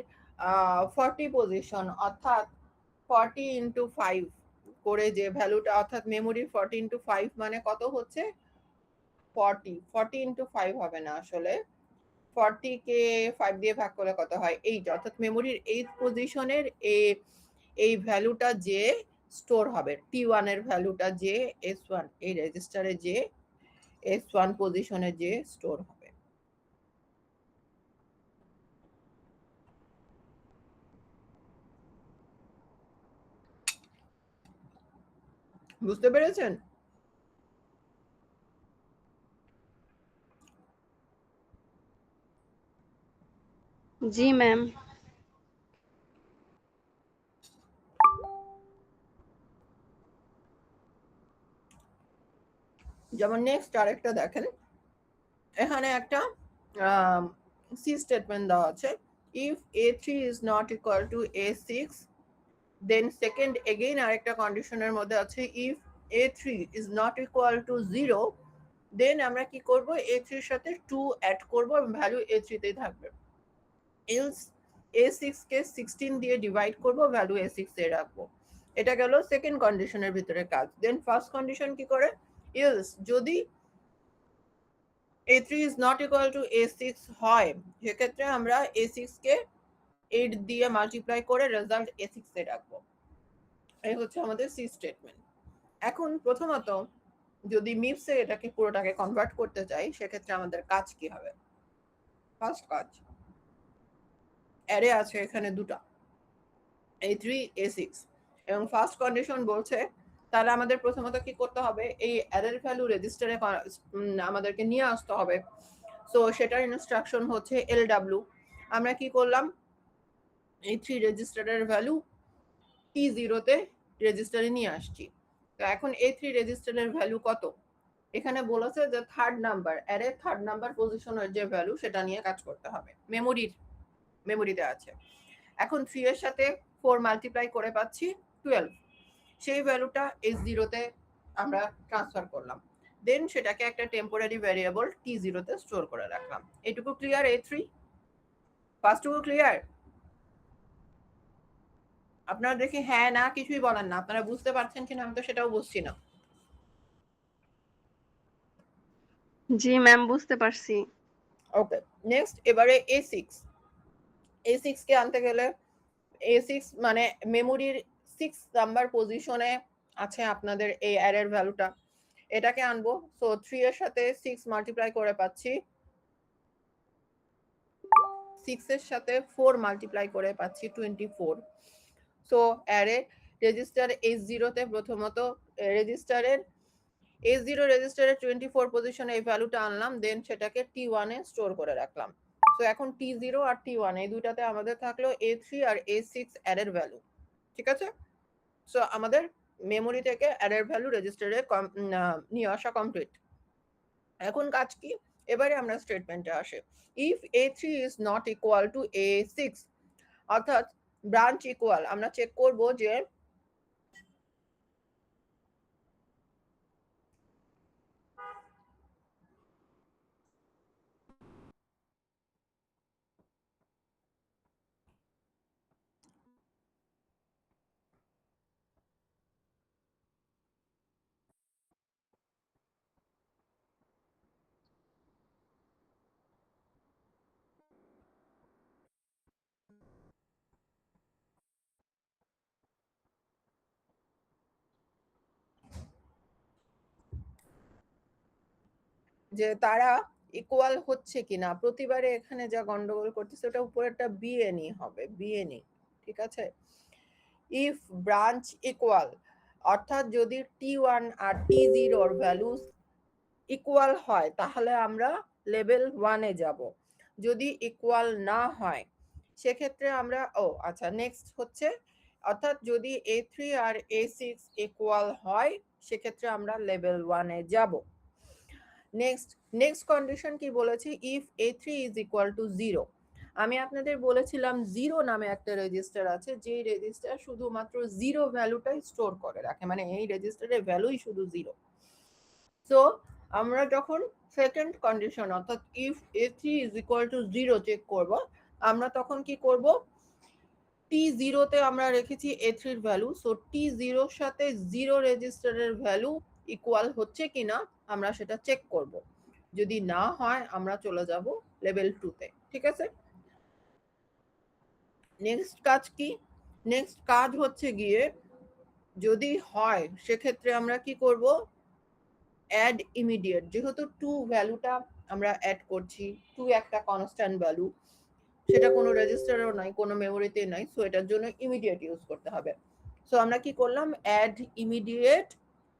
40 পজিশন, অর্থাৎ 40 × 5 করে যে ভ্যালুটা অর্থাৎ মেমোরির 40 into 5 মানে কত হচ্ছে 40 into 5 হবে না আসলে 40 কে 5 দিয়ে ভাগ করলে কত হয় 8 অর্থাৎ মেমোরির 8 পজিশনের এই ভ্যালুটা যে স্টোর হবে T1 এর ভ্যালুটা যে S1 এই রেজিস্টারে যে S1 পজিশনে যে স্টোর হবে। বুঝতে পেরেছেন? জি ম্যাম। যেমন নেক্সট আরেকটা দেখেন এখানে একটা সি স্টেটমেন্ট দেওয়া আছে if A3 is not equal to A6 then second again আরেকটা কন্ডিশনের মধ্যে আছে if A3 is not equal to 0 then আমরা কি করব A3 এর সাথে 2 অ্যাড করব এবং ভ্যালু A3 তেই থাকবে else A6 কে 16 দিয়ে ডিভাইড করব ভ্যালু A6 এ রাখবো এটা গেল সেকেন্ড কন্ডিশনের ভিতরে কাজ দেন ফার্স্ট কন্ডিশন কি করে else যদি A3 is not equal to A6 হয় সেক্ষেত্রে আমরা A6 কে 8 দিয়ে মাল্টিপ্লাই করে রেজাল্ট A6 এ রাখবো এই হচ্ছে আমাদের সি স্টেটমেন্ট এখন প্রথমত যদি মিপসে এটাকে পুরোটাকে কনভার্ট করতে চাই সেক্ষেত্রে আমাদের কাজ কি হবে ফার্স্ট কাজ অ্যারে আছে এখানে দুটো A3 A6 এবং ফার্স্ট কন্ডিশন বলছে তাহলে আমাদের প্রথমত কি করতে হবে এই অ্যারের ভ্যালু রেজিস্টারে আমাদেরকে নিয়ে আসতে হবে সো সেটার ইনস্ট্রাকশন হচ্ছে LW আমরা কি করলাম A3 রেজিস্টারের ভ্যালু T0 তে রেজিস্টারে নিয়ে আসছি তো এখন A3 রেজিস্টারের ভ্যালু কত এখানে বলেছে যে third number array third number পজিশনের যে ভ্যালু সেটা নিয়ে কাজ করতে হবে মেমোরিতে আছে এখন 3 এর সাথে 4 মাল্টিপ্লাই করে পাচ্ছি 12 সেই ভ্যালুটা S0 তে আমরা ট্রান্সফার করলাম দেন সেটাকে একটা টেম্পোরারি ভ্যারিয়েবল T0 তে স্টোর করে রাখলাম এটুকু ক্লিয়ার A3 ফার্স্টটুকু ক্লিয়ার আপনারা দেখি হ্যাঁ না কিছুই বলেন না আপনারা বুঝতে পারছেন কিনা আমি তো সেটাও বুঝছি না জি ম্যাম বুঝতে পারছি। ওকে নেক্সট এবারে A6 কে আনতে গেলে A6 মানে মেমোরির 6 নাম্বার পজিশনে আছে আপনাদের এই অ্যারের ভ্যালুটা এটাকে আনবো সো 3 এর সাথে 6 মাল্টিপ্লাই করে পাচ্ছি 6 এর সাথে 4 মাল্টিপ্লাই করে পাচ্ছি 24 সো অ্যারে রেজিস্টার S0 তে প্রথমত রেজিস্টারের S0 রেজিস্টারের 24 পজিশনে এই ভ্যালুটা আনলাম দেন সেটাকে T1 এ স্টোর করে রাখলাম সো এখন T0 আর T1 এই দুটাতে আমাদের থাকলো A3 আর A6 অ্যারের ভ্যালু ঠিক আছে সো আমাদের মেমোরি থেকে অ্যারের ভ্যালু রেজিস্টারে নিয়ে আসা কমপ্লিট এখন কাজ কি এবারে আমরা স্টেটমেন্টে আসি if A3 is not equal to A6 অর্থাৎ ব্রাঞ্চ ইকুয়াল আমরা চেক করব যে যে তারা ইকুয়াল হচ্ছে কিনা প্রতিবারে এখানে যা গন্ডগোল করতেছে ওটা উপরেরটা বিএনই হবে বিএনই ঠিক আছে ইফ ব্রাঞ্চ ইকুয়াল অর্থাৎ যদি T1 আর T0 এর ভ্যালুস ইকুয়াল হয় তাহলে আমরা লেভেল 1 এ যাব যদি ইকুয়াল না হয় সেক্ষেত্রে আমরা আচ্ছা নেক্সট হচ্ছে অর্থাৎ যদি A3 আর A6 ইকুয়াল হয় সেক্ষেত্রে আমরা লেভেল 1 এ যাব নেক্সট কন্ডিশন কি বলেছি if A3 is equal to 0 আমি আপনাদের বলেছিলাম 0 নামে একটা রেজিস্টার আছে যে রেজিস্টার শুধুমাত্র 0 ভ্যালুটাই স্টোর করে রাখে মানে এই রেজিস্টারের ভ্যালুই শুধু 0 সো আমরা যখন সেকেন্ড কন্ডিশন অর্থাৎ if A3 is equal to 0 check করব আমরা তখন কি করব T0 তে আমরা রেখেছি A3 এর ভ্যালু, সো T0 এর সাথে 0 রেজিস্টারের ভ্যালু ইকুয়াল হচ্ছে কিনা আমরা সেটা চেক করব। যদি না হয় আমরা চলে যাব লেভেল 2 তে, ঠিক আছে? নেক্সট কাজ কি? নেক্সট কাজ হচ্ছে গিয়ে যদি হয় সেক্ষেত্রে আমরা কি করব, অ্যাড ইমিডিয়েট। যেহেতু 2 ভ্যালুটা আমরা অ্যাড করছি, 2 একটা কনস্ট্যান্ট ভ্যালু, সেটা কোনো রেজিস্টারেও নাই, কোনো মেমোরিতে নাই, সো এটার জন্য ইমিডিয়েট ইউজ করতে হবে। সো আমরা কি করলাম, অ্যাড ইমিডিয়েট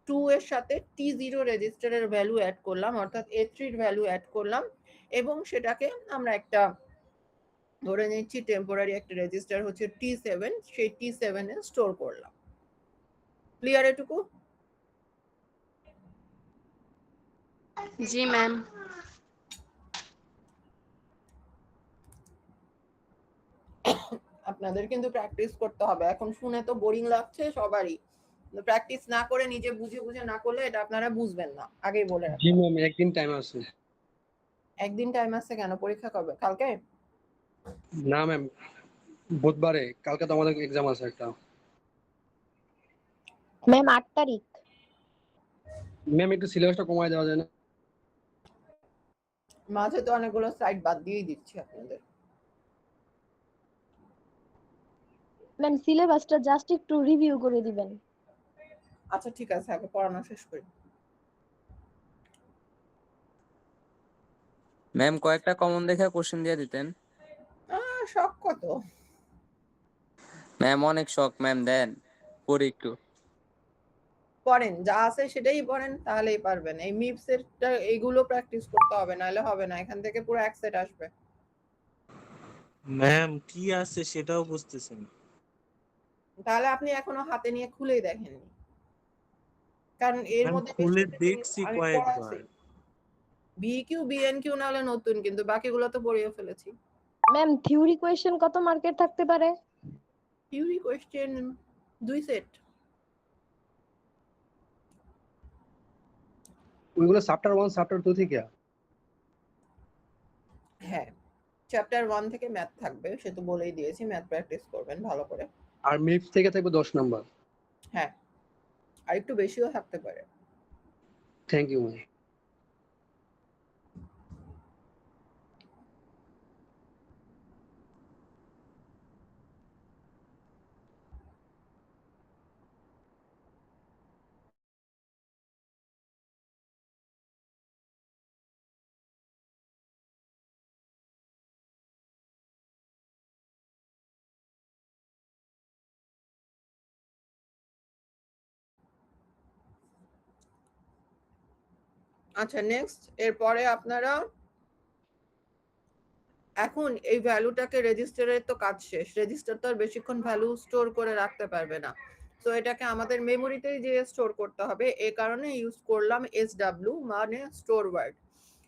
2 এর সাথে T0 রেজিস্টারের ভ্যালু অ্যাড করলাম, অর্থাৎ A3 এর ভ্যালু অ্যাড করলাম, এবং সেটাকে আমরা একটা ধরে নিচ্ছি টেম্পোরারি একটা রেজিস্টার হচ্ছে T7, সেই T7 এ স্টোর করলাম। ক্লিয়ার এটুকু? জি ম্যাম। আপনাদের কিন্তু প্র্যাকটিস করতে হবে। এখন শুনে তো বোরিং লাগছে সবারই, প্র্যাকটিস না করে নিজে বুঝে বুঝে না করলে এটা আপনারা বুঝবেন না, আগেই বলে জি রাখলাম। ম্যাম, একদিন টাইম আছে। একদিন টাইম আছে কেন? পরীক্ষা কবে? কালকে? না ম্যাম, বুধবারে। কালকে তো আমাদের এক্সাম আছে একটা। ম্যাম 8 তারিখ। ম্যাম একটু সিলেবাসটা কমায় দেওয়া যায় না? মাঝে তো অনেকগুলো সাইট বাদ দিয়েই দিচ্ছি আপনাদের। ম্যাম সিলেবাসটা জাস্ট একটু রিভিউ করে দিবেন। আচ্ছা ঠিক আছে, আগে পড়ানো শেষ করি। ম্যাম কয়েকটা কমন দেখে কোশ্চেন দিয়ে দিতেন। শখ কত? ম্যাম অনেক শখ ম্যাম, দেন পড়ি একটু। পড়েন, যা আছে সেটাই পড়েন, তাহলেই পারবেন। এই মিপসের এইগুলো প্র্যাকটিস করতে হবে, নাহলে হবে না। এখান থেকে পুরো এক সেট আসবে। ম্যাম কি আছে সেটাও বুঝতেছি না। তাহলে আপনি এখনো হাতে নিয়ে খুলেই দেখেননি, কারণ এর ম্যাম মধ্যে খুলে বেশিরভাগ জিনিস দেখছি আমি কয়েকবার। পড়াচ্ছি। বিকিউ বিএনকিউ নাহলে নতুন, কিন্তু বাকিগুলো তো পড়িয়ে ফেলেছি। ম্যাম থিওরি কোয়েশ্চেন কত মার্কের থাকতে পারে? Theory question 2 set. ওইগুলো চ্যাপ্টার 1 চ্যাপ্টার 2 থেকে? হ্যাঁ, চ্যাপ্টার 1 থেকে ম্যাথ থাকবে, সে তো বলেই দিয়েছি, ম্যাথ প্র্যাকটিস করবেন ভালো করে। আর মিপস থেকে থাকবে 10 নাম্বার। হ্যাঁ, আর একটু বেশিও থাকতে পারে। Thank you ma'am. আচ্ছা নেক্সট, এরপরে আপনারা এখন এই ভ্যালুটাকে রেজিস্টারের তো কাজ শেষ, রেজিস্টার তো আর বেশিক্ষণ ভ্যালু স্টোর করে রাখতে পারবে না, তো এটাকে আমাদের মেমোরিতেই যে স্টোর করতে হবে। এই কারণে ইউজ করলাম SW, মানে স্টোর ওয়ার্ড।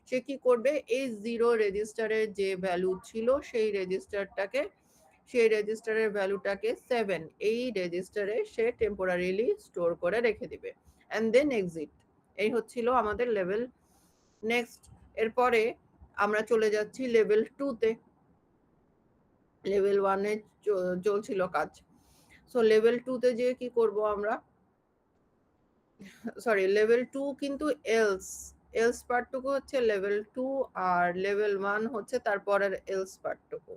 সে কি করবে, এই 0 রেজিস্টারের যে ভ্যালু ছিল সেই রেজিস্টারের ভ্যালুটাকে 7 এই রেজিস্টারে সে টেম্পোরারিলি স্টোর করে রেখে দিবে, এন্ড দেন এক্সিট। এই হচ্ছিল আমাদের লেভেল। নেক্সট, এরপরে আমরা চলে যাচ্ছি লেভেল 2 তে। লেভেল 1 এ চলছিল কাজ, সো লেভেল 2 তে যে কি করব আমরা, সরি লেভেল 2 কিন্তু এলস পার্টটুকু হচ্ছে লেভেল 2, আর লেভেল 1 হচ্ছে তারপরের এলস পার্টটুকু।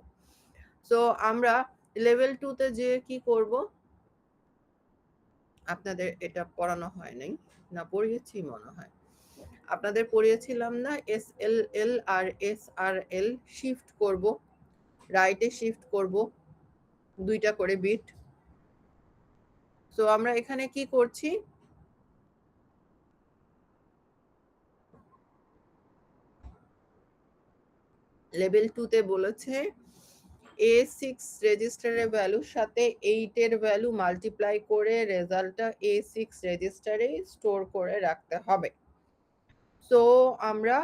সো আমরা লেভেল 2 তে যে কি করব, আপনাদের এটা পড়ানো হয় নাই, না পড়িয়েছি মনে হয়, আপনাদের পড়িয়েছিলাম না SLL আর SRL শিফট করব, রাইটে শিফট করব, দুইটা করে বিট। সো আমরা এখানে কি করছি, লেভেল 2 তে বলেছে A6 রেজিস্টারের ভ্যালুর সাথে 8 এর ভ্যালু মাল্টিপ্লাই করে রেজাল্টটা A6 রেজিস্টারে স্টোর করে রাখতে হবে। সো আমরা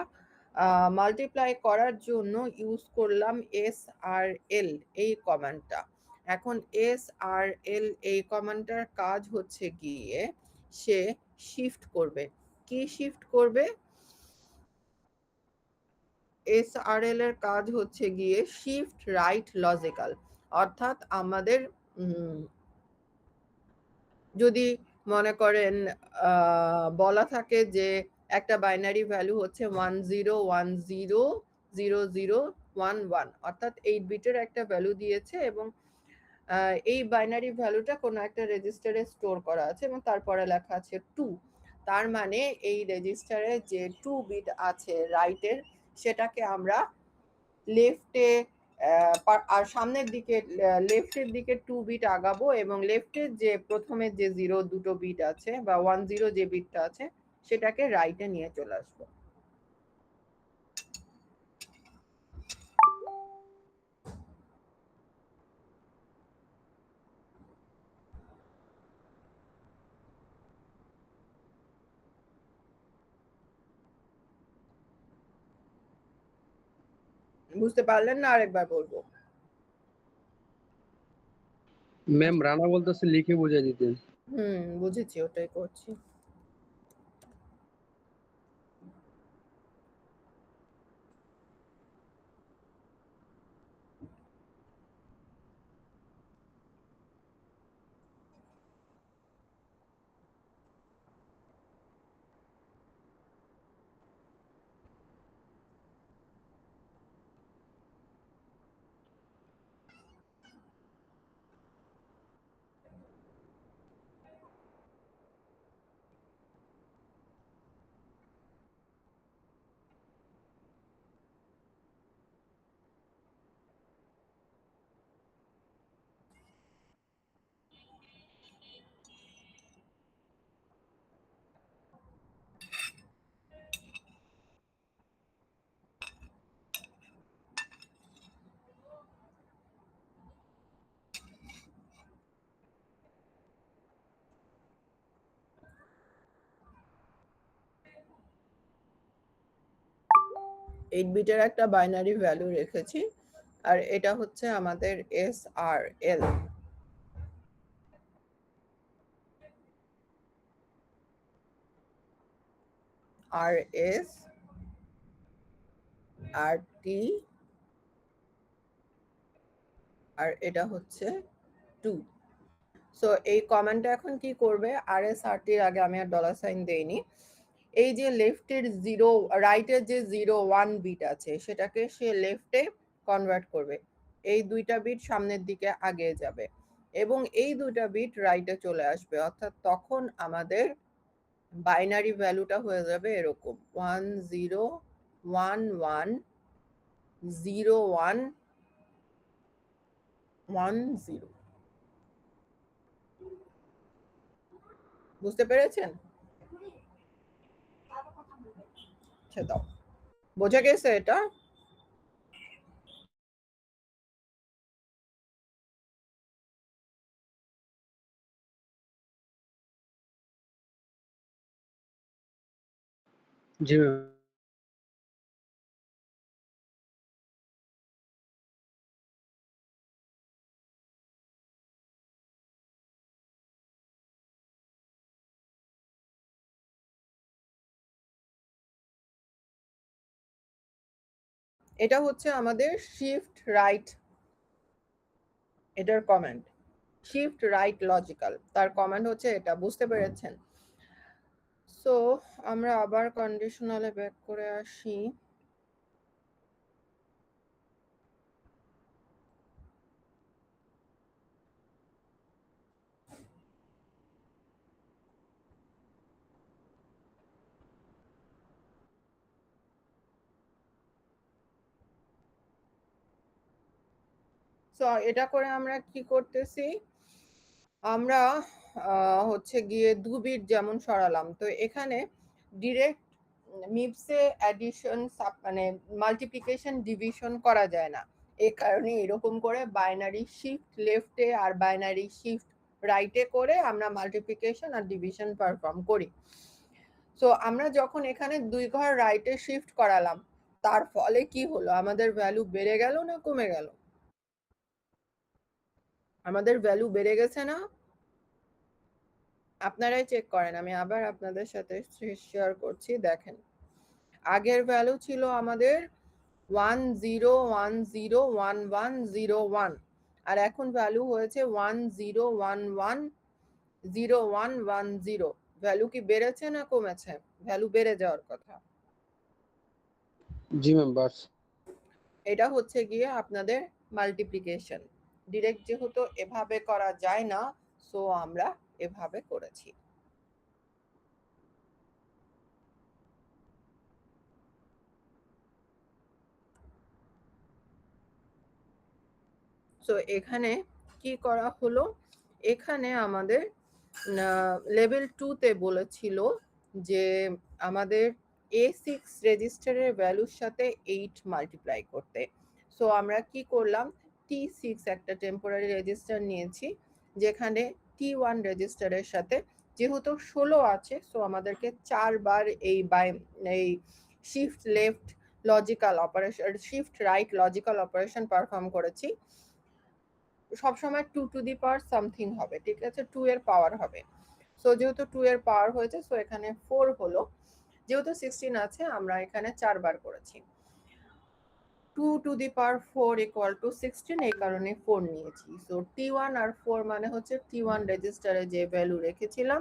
মাল্টিপ্লাই করার জন্য ইউজ করলাম SRL এই কমান্ডটা। এখন SRL এই কমান্ডটার কাজ হচ্ছে গিয়ে সে শিফট করবে। কি শিফট করবে? SRL এর কাজ হচ্ছে গিয়ে শিফট রাইট লজিক্যাল, অর্থাৎ আমাদের যদি মনে করেন বলা থাকে যে একটা বাইনারি ভ্যালু হচ্ছে 10100011, অর্থাৎ 8 বিটের একটা ভ্যালু দিয়েছে এবং এই বাইনারি ভ্যালুটা কোনো একটা রেজিস্টারে স্টোর করা আছে এবং তারপরে লেখা আছে 2। তার মানে এই রেজিস্টারে যে 2 বিট আছে রাইটের, সেটাকে আমরা লেফটে আর সামনের দিকে লেফটের দিকে 2 বিট আগাবো এবং লেফটের যে প্রথমে যে 0 দুটো বিট আছে বা 10 যে বিটটা আছে সেটাকে রাইটে নিয়ে চলে আসবো। বুঝতে পারলেন না? আরেকবার বলবো। ম্যাম রানা বলতেছে লিখে বুঝিয়ে দিতেন। বুঝেছি, ওটাই করছি। এইট বিটের একটা বাইনারি ভ্যালু রেখেছি আর এটা হচ্ছে আমাদের SRL। RS RT আর এটা হচ্ছে 2। সো এই কমেন্টটা এখন কি করবে, RS RT এর আগে আমি আর ডলার সাইন দেইনি, এই যে লেফটের 0 রাইটের যে 01 বিট আছে সেটাকে সে লেফটে কনভার্ট করবে, এই দুইটা বিট সামনের দিকে আগিয়ে যাবে এবং এই দুইটা বিট রাইটে চলে আসবে, অর্থাৎ তখন আমাদের বাইনারি ভ্যালুটা হয়ে যাবে এরকম 10110110। বুঝতে পেরেছেন? আচ্ছা দাও, বোঝা গেছে এটা? জি ম্যাম। এটা হচ্ছে আমাদের শিফট রাইট, এটার কমেন্ট শিফট রাইট লজিক্যাল, তার কমেন্ট হচ্ছে এটা। বুঝতে পেরেছেন? সো আমরা আবার কন্ডিশনালে ব্যাক করে আসি। সো এটা করে আমরা কি করতেছি, আমরা হচ্ছে গিয়ে 2 বিট যেমন সরালাম, তো এখানে ডিরেক্ট মিপসে অ্যাডিশন মানে মাল্টিপ্লিকেশন ডিভিশন করা যায় না, এই কারণে এরকম করে বাইনারি শিফট লেফটে আর বাইনারি শিফট রাইটে করে আমরা মাল্টিপ্লিকেশন আর ডিভিশন পারফর্ম করি। সো আমরা যখন এখানে 2 ঘর রাইটে শিফট করালাম, তার ফলে কি হলো, আমাদের ভ্যালু বেড়ে গেল না কমে গেল? আমাদের ভ্যালু বেড়ে গেছে না? আপনারাই চেক করেন, আমি আবার আপনাদের সাথে শেয়ার করছি, দেখেন। আগের ভ্যালু ছিল আমাদের 10101101 আর এখন ভ্যালু হয়েছে 10110110। ভ্যালু কি বেড়েছে না কমেছে? ভ্যালু বেড়ে যাওয়ার কথা। জি ম্যাম বাস। এটা হচ্ছে গিয়ে আপনাদের মাল্টিপ্লিকেশন। ডিরেক্ট যেহেতু এভাবে করা যায় না, সো আমরা এভাবে করেছি। সো এখানে কি করা হলো, এখানে আমাদের লেভেল 2-তে বলেছিল যে আমাদের A6 রেজিস্টারের ভ্যালুর সাথে 8 মাল্টিপ্লাই করতে। সো আমরা কি করলাম, T6 একটা টেম্পোরারি রেজিস্টার নিয়েছি, যেখানে T1 রেজিস্টারের সাথে যেহেতু 16 আছে, সো আমাদেরকে 4 বার এই shift left logical operation, shift right logical operation perform করেছি। সবসময় 2 টু দি পাওয়ার সামথিং হবে, ঠিক আছে, 2 এর পাওয়ার হবে। সো যেহেতু 2 এর পাওয়ার হয়েছে, সো এখানে 4 হলো। যেহেতু 16 আছে, আমরা এখানে 4 বার করেছি। 2 to the power 4 equal to 16, এই কারণে 4 নিয়েছি। সো T1 আর 4 মানে হচ্ছে T1 রেজিস্টারে যে ভ্যালু রেখেছিলাম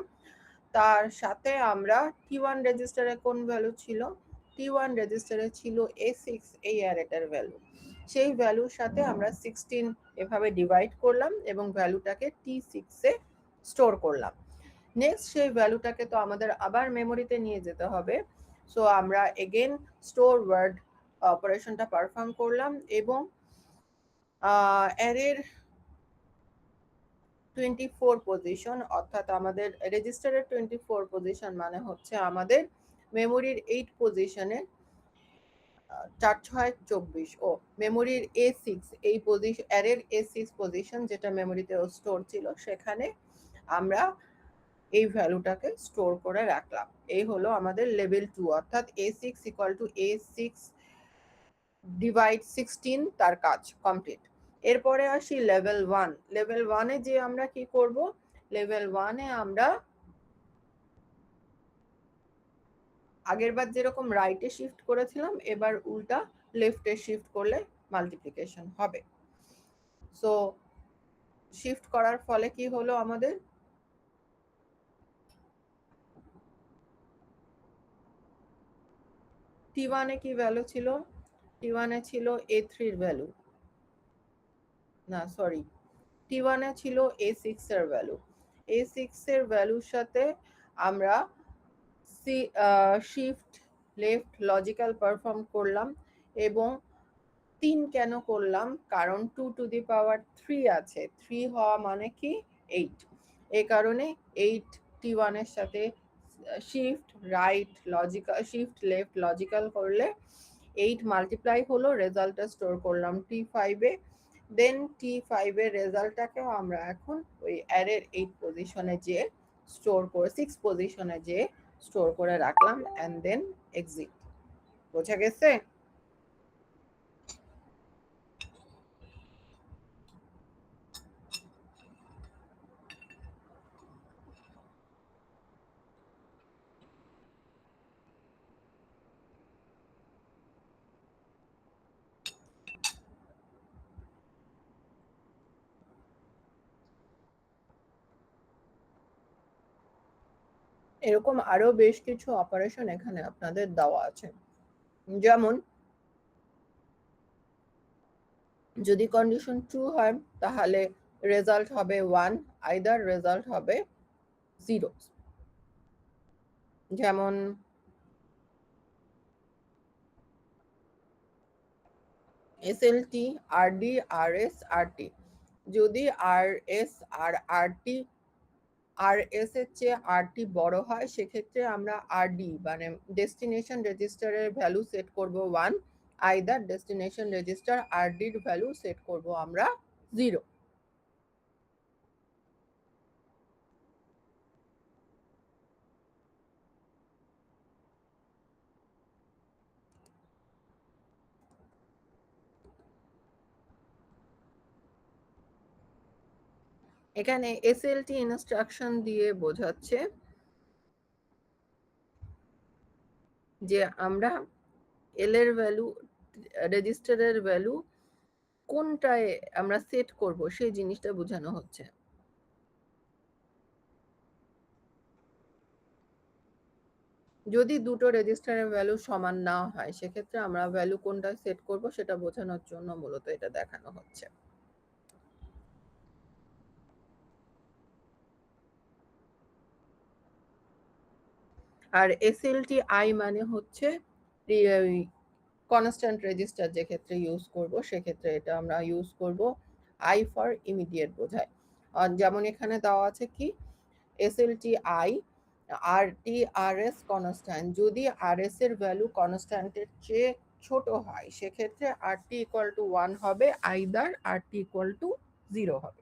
তার সাথে আমরা T1 রেজিস্টারে কোন ভ্যালু ছিল, T1 রেজিস্টারে ছিল A6 এই অ্যারেটার ভ্যালু, সেই ভ্যালুর সাথে আমরা 16 এভাবে ডিভাইড করলাম এবং ভ্যালুটাকে T6 এ স্টোর করলাম। নেক্সট সেই ভ্যালুটাকে তো আমাদের আবার মেমোরিতে নিয়ে যেতে হবে। সো আমরা এগেন স্টোর ওয়ার্ড অপারেশনটা পারফর্ম করলাম এবং অ্যারের 24 পজিশন, অর্থাৎ আমাদের রেজিস্টারের 24 পজিশন মানে হচ্ছে আমাদের মেমোরির 8 পজিশনে 4 6 24, ও মেমোরির A6 এই পজিশন, অ্যারের A6 পজিশন যেটা মেমোরিতে স্টোর ছিল, সেখানে আমরা এই ভ্যালুটাকে স্টোর করে রাখলাম। এই হলো আমাদের লেভেল 2, অর্থাৎ A6 equal to A6 divide 16, তার কাজ কমপ্লিট। এরপরে আসি লেভেল 1। লেভেল 1-এ যে আমরা কি করব, লেভেল 1-এ আমরা আগেরবার যেরকম রাইটে শিফট করেছিলাম, এবার উল্টা লেফটে শিফট করলে মাল্টিপ্লিকেশন হবে। সো শিফট করার ফলে কি হলো, আমাদের T1-এ কি ভ্যালু ছিল, T1-এ ছিল A3 এর ভ্যালু, না সরি, T1-এ ছিল A6 এর ভ্যালু। A6 এর ভ্যালুর সাথে আমরা শিফট লেফট লজিক্যাল পারফর্ম করলাম এবং 3 কেন করলাম, কারণ 2 টু দি পাওয়ার 3 আছে, 3 হওয়া মানে কি 8, এই কারণে 8 T1 এর সাথে shift right logical, shift left logical করলে 8 মাল্টিপ্লাই হলো, রেজাল্টটা স্টোর করলাম T5-এ। দেন T5 এর রেজাল্টটাকেও আমরা এখন ওই অ্যারের 8 পজিশনে যে স্টোর করে 6 পজিশনে যে স্টোর করে রাখলাম, এন্ড দেন এক্সিট। বোঝা গেছে? এরকম আরো বেশ কিছু অপারেশন এখানে আপনাদের দেওয়া আছে, যেমন যদি কন্ডিশন ট্রু হয় তাহলে রেজাল্ট হবে 1, আইদার রেজাল্ট হবে 0। যেমন SLT, RD, RS, RT, যদি RS আর RS এর চেয়ে RT বড় হয়, সেক্ষেত্রে আমরা RD মানে ডেস্টিনেশন রেজিস্টারের ভ্যালু সেট করব 1, আইদার ডেস্টিনেশন রেজিস্টার RD এর ভ্যালু সেট করব আমরা 0। এখানে SLT ইনস্ট্রাকশন দিয়ে বোঝাচ্ছে যে আমরা এল এর ভ্যালু, রেজিস্টারের ভ্যালু কোনটায় আমরা সেট করব সেই জিনিসটা বোঝানো হচ্ছে। যদি দুটো রেজিস্টারের ভ্যালু সমান না হয় সেক্ষেত্রে আমরা ভ্যালু কোনটা সেট করব সেটা বোঝানোর জন্য মূলত এটা দেখানো হচ্ছে। আর SLTI মানে হচ্ছে কনস্ট্যান্ট রেজিস্টার, যে ক্ষেত্রে ইউজ করব সেক্ষেত্রে এটা আমরা ইউজ করব আই ফর ইমিডিয়েট বোঝায়। যেমন এখানে দেওয়া আছে কি SLTI RTRS কনস্ট্যান্ট, যদি RS এর ভ্যালু কনস্ট্যান্টের চেয়ে ছোট হয় সেক্ষেত্রে RT ইকুয়াল টু 1 হবে, আইদার RT ইকুয়াল টু 0 হবে।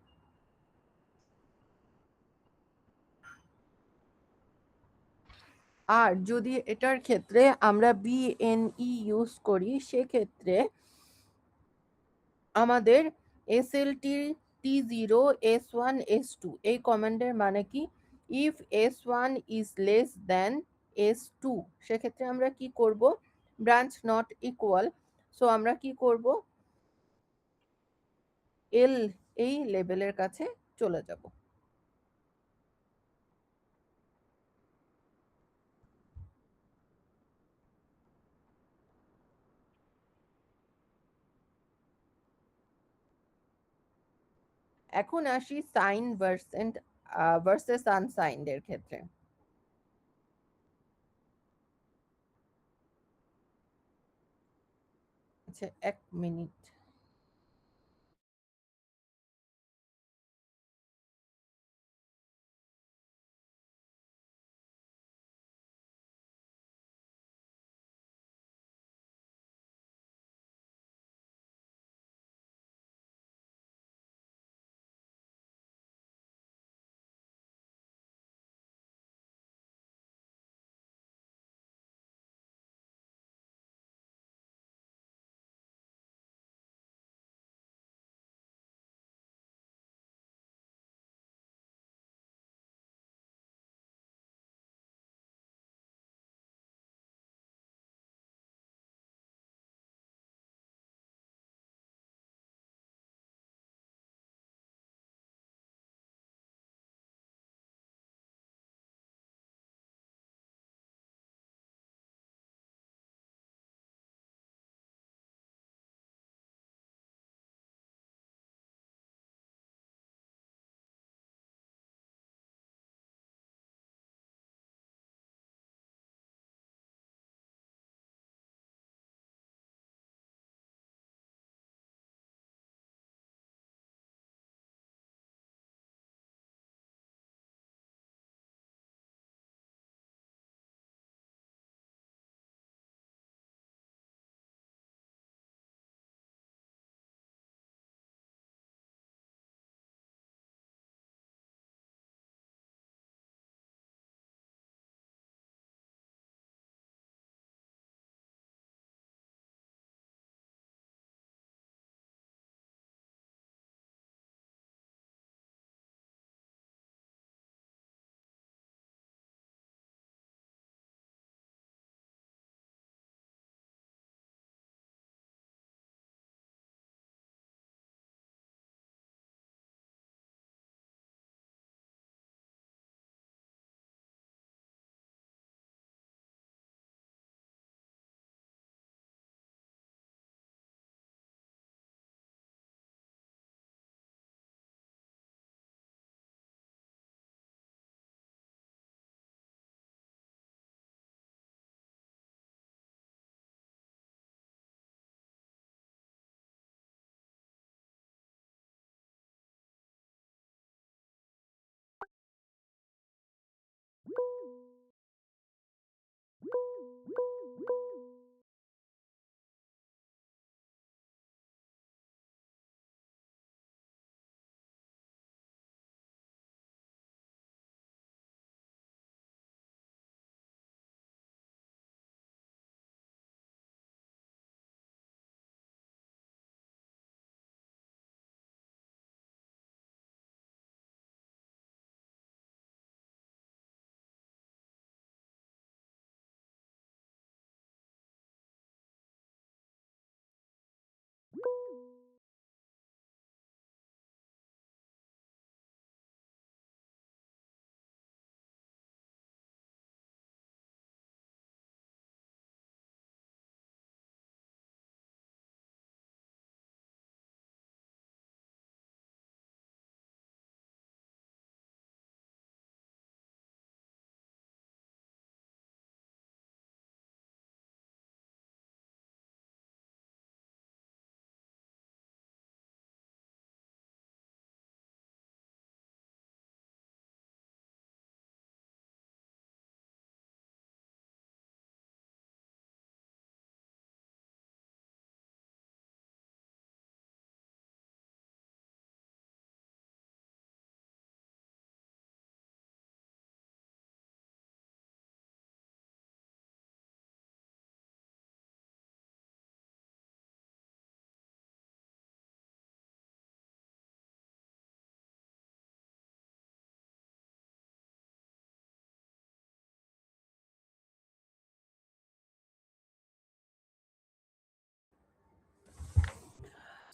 আর যদি এটার ক্ষেত্রে আমরা BNE ইউজ করি সেক্ষেত্রে আমাদের SLT T0 S1 S2 এই কমান্ডের মানে কি, if S1 is less than S2 সেক্ষেত্রে আমরা কি করব, ব্রাঞ্চ নট ইকুয়াল, সো আমরা কি করব এল এই লেভেলের কাছে চলে যাব। এখন আসি সাইন ভার্সেস আনসাইন্ড এর ক্ষেত্রে। আচ্ছা 1 মিনিট।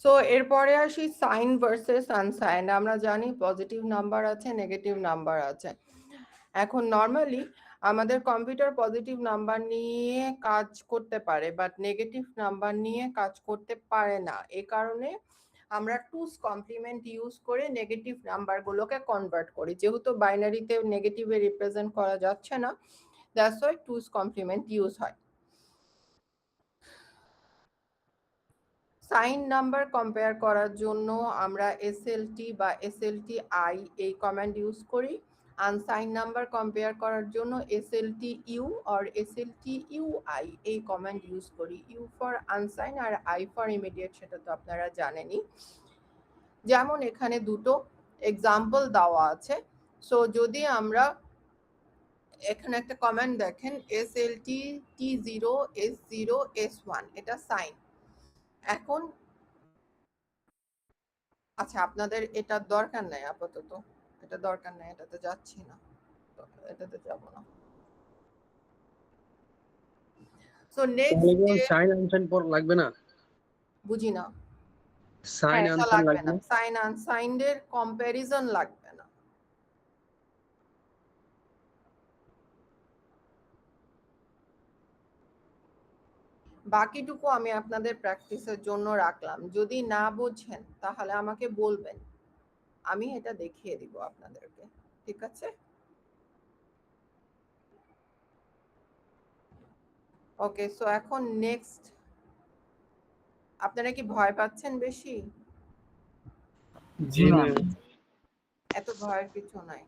সো এরপরে আসি সাইন ভার্সেস আনসাইন। আমরা জানি পজিটিভ নাম্বার আছে, নেগেটিভ নাম্বার আছে। এখন নর্মালি আমাদের কম্পিউটার পজিটিভ নাম্বার নিয়ে কাজ করতে পারে, বাট নেগেটিভ নাম্বার নিয়ে কাজ করতে পারে না। এই কারণে আমরা টুস কমপ্লিমেন্ট ইউজ করে নেগেটিভ নাম্বারগুলোকে কনভার্ট করি। যেহেতু বাইনারিতে নেগেটিভে রিপ্রেজেন্ট করা যাচ্ছে না, that's why two's complement use হয়। সাইন নাম্বার কম্পেয়ার করার জন্য আমরা এসএলটি বা এসএলটি আই এই কমান্ড ইউজ করি। আনসাইন নাম্বার কম্পেয়ার করার জন্য এসএলটি ইউ আর এসএলটি ইউ আই এই কমান্ড ইউজ করি। ইউ ফর আনসাইন আর আই ফর ইমিডিয়েট, সেটা তো আপনারা জানেনই। যেমন এখানে দুটো এক্সাম্পল দেওয়া আছে। সো যদি আমরা এখানে একটা কমান্ড দেখেন, এসএলটি T0 S0 S1, এটা সাইন। এখন আচ্ছা, আপনাদের এটা দরকার নাই আপাতত, এটা দরকার নাই, এটাতে যাচ্ছি না, এটাতে যাব না। সো নেক্সট সাইন আনসাইন পর লাগবে না? বুঝি না। সাইন এটা আনসাইন লাগবে লাগবে না, না? সাইন আনসাইন্ডের কম্প্যারিজন লাগবে না। বাকিটুকু আমি আপনাদের প্র্যাকটিসের জন্য রাখলাম। যদি না বোঝেন তাহলে আমাকে বলবেন, আমি এটা দেখিয়ে দিব আপনাদেরকে, ঠিক আছে? ওকে, সো এখন নেক্সট, আপনারা কি ভয় পাচ্ছেন বেশি? জি ম্যাম। এত ভয়ের কিছু নাই।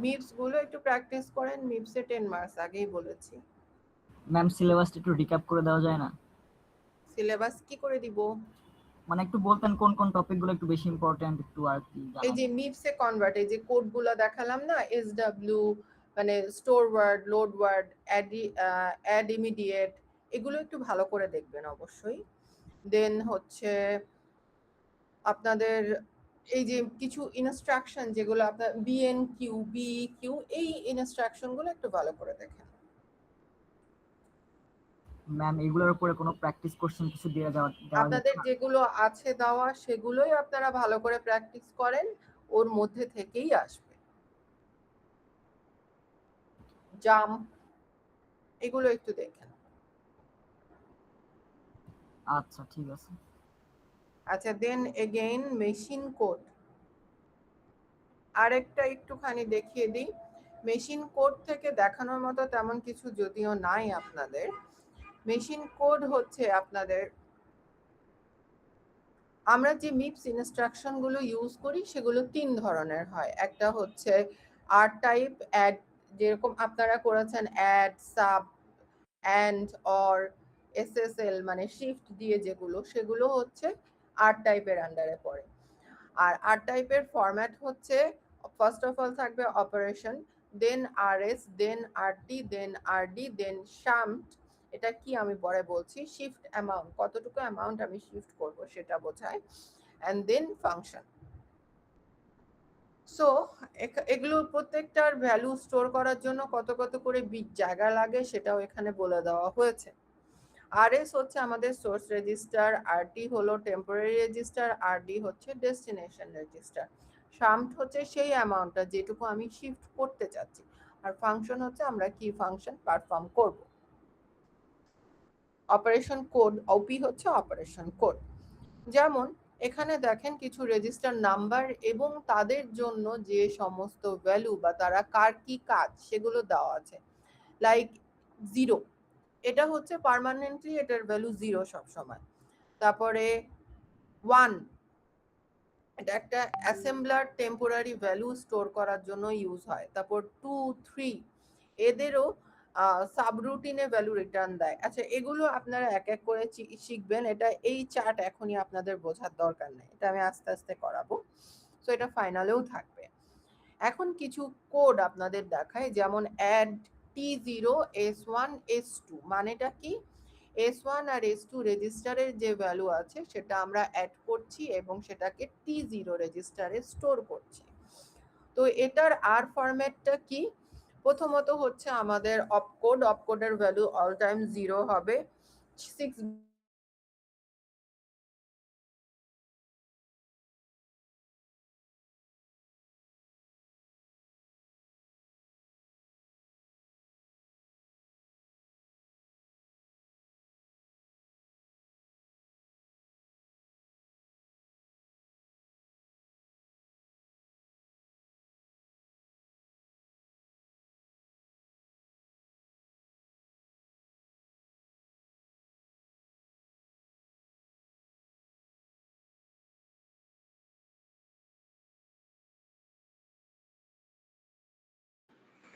মিপস গুলো একটু প্র্যাকটিস করেন, মিপসে 10 মার্কস আগেই বলেছি। ম্যাম সিলেবাসটা একটু রিক্যাপ করে দেওয়া যায় না? সিলেবাস কি করে দিব? মানে একটু বলতেন কোন কোন টপিকগুলো একটু বেশি ইম্পর্টেন্ট, একটু আর কি এই যে মিপসে কনভার্ট, এই যে কোডগুলো দেখালাম না, এসডব্লিউ মানে store word, load word, add immediate, এগুলো একটু ভালো করে দেখবেন অবশ্যই। দেন হচ্ছে আপনাদের এই যে কিছু ইনস্ট্রাকশন যেগুলো আপনার বিএনকিউ, বিইকিউ, এই ইনস্ট্রাকশনগুলো একটু ভালো করে দেখেন। ম্যাম এগুলোর উপরে কোনো প্র্যাকটিস কোশ্চেন কিছু দিয়ে দেওয়া আপনাদের যেগুলো আছে দেওয়া সেগুলোই আপনারা ভালো করে প্র্যাকটিস করেন, ওর মধ্যে থেকেই আসবে। জাম্প, এগুলো একটু দেখেন। আচ্ছা ঠিক আছে। আচ্ছা, দেন এগেইন মেশিন কোড, আরেকটা একটুখানি দেখিয়ে দিই। মেশিন কোড থেকে দেখানোর মতো তেমন কিছু যদিও নাই আপনাদের। মেশিন কোড হচ্ছে আপনাদের, আমরা যে মিপস ইনস্ট্রাকশন গুলো ইউজ করি সেগুলো 3 ধরনের হয়। একটা হচ্ছে আর টাইপ, অ্যাড, যেরকম আপনারা করেছেন add, sub, and, or, SSL মানে শিফট দিয়ে যেগুলো, সেগুলো হচ্ছে আর টাইপের আন্ডারে পড়ে। আর আর টাইপের ফরম্যাট হচ্ছে ফার্স্ট অফ অল থাকবে অপারেশন, দেন আরএস, দেন আরটি, দেন আরডি, দেন শাম্পড। এটা কি আমি পরে বলছি। শিফট অ্যামাউন্ট, কতটুকু অ্যামাউন্ট আমি শিফট করব সেটা বোঝায়, এন্ড দেন ফাংশন। সো এগুলো প্রত্যেকটার ভ্যালু স্টোর করার জন্য কত কত করে বিট জায়গা লাগে সেটাও এখানে বলে দেওয়া হয়েছে। আরএস হচ্ছে আমাদের সোর্স রেজিস্টার, আরটি হলো টেম্পোরারি রেজিস্টার, আরডি হচ্ছে ডেস্টিনেশন রেজিস্টার, শাম্পড হচ্ছে সেই অ্যামাউন্টটা যেটুকু আমি শিফট করতে চাচ্ছি, আর ফাংশন হচ্ছে আমরা কি ফাংশন পারফর্ম করব। অপারেশন কোড, ওপি হচ্ছে অপারেশন কোড। যেমন এখানে দেখেন কিছু রেজিস্টার নাম্বার এবং তাদের জন্য যে সমস্ত ভ্যালু বা তারা কার কি কাজ সেগুলো দেওয়া আছে। লাইক 0, এটা হচ্ছে পার্মানেন্টলি এটার ভ্যালু 0 সব সময়। তারপরে 1, এটা একটা অ্যাসেম্বলার টেম্পোরারি ভ্যালু স্টোর করার জন্য ইউজ হয়। তারপর 2, 3 এদেরও সাবরুটিনে ভ্যালু রিটার্ন দেয়। আচ্ছা, এগুলো আপনারা এক এক করে শিখবেন, এটা এই চার্ট এখনই আপনাদের বোঝার দরকার নেই, এটা আমি আস্তে আস্তে করাবো। সো এটা ফাইনালেও থাকবে। এখন কিছু কোড আপনাদের দেখায়, যেমন অ্যাড T0 S1 S2, মানেটা কি? S1 আর S2 রেজিস্টারের যে ভ্যালু আছে সেটা আমরা অ্যাড করছি এবং সেটাকে T0 রেজিস্টারে স্টোর করছি। তো এটার আর ফরম্যাটটা কি? প্রথমত হচ্ছে আমাদের অপকোড, অপকোডের ভ্যালু অল টাইম 0 হবে। 6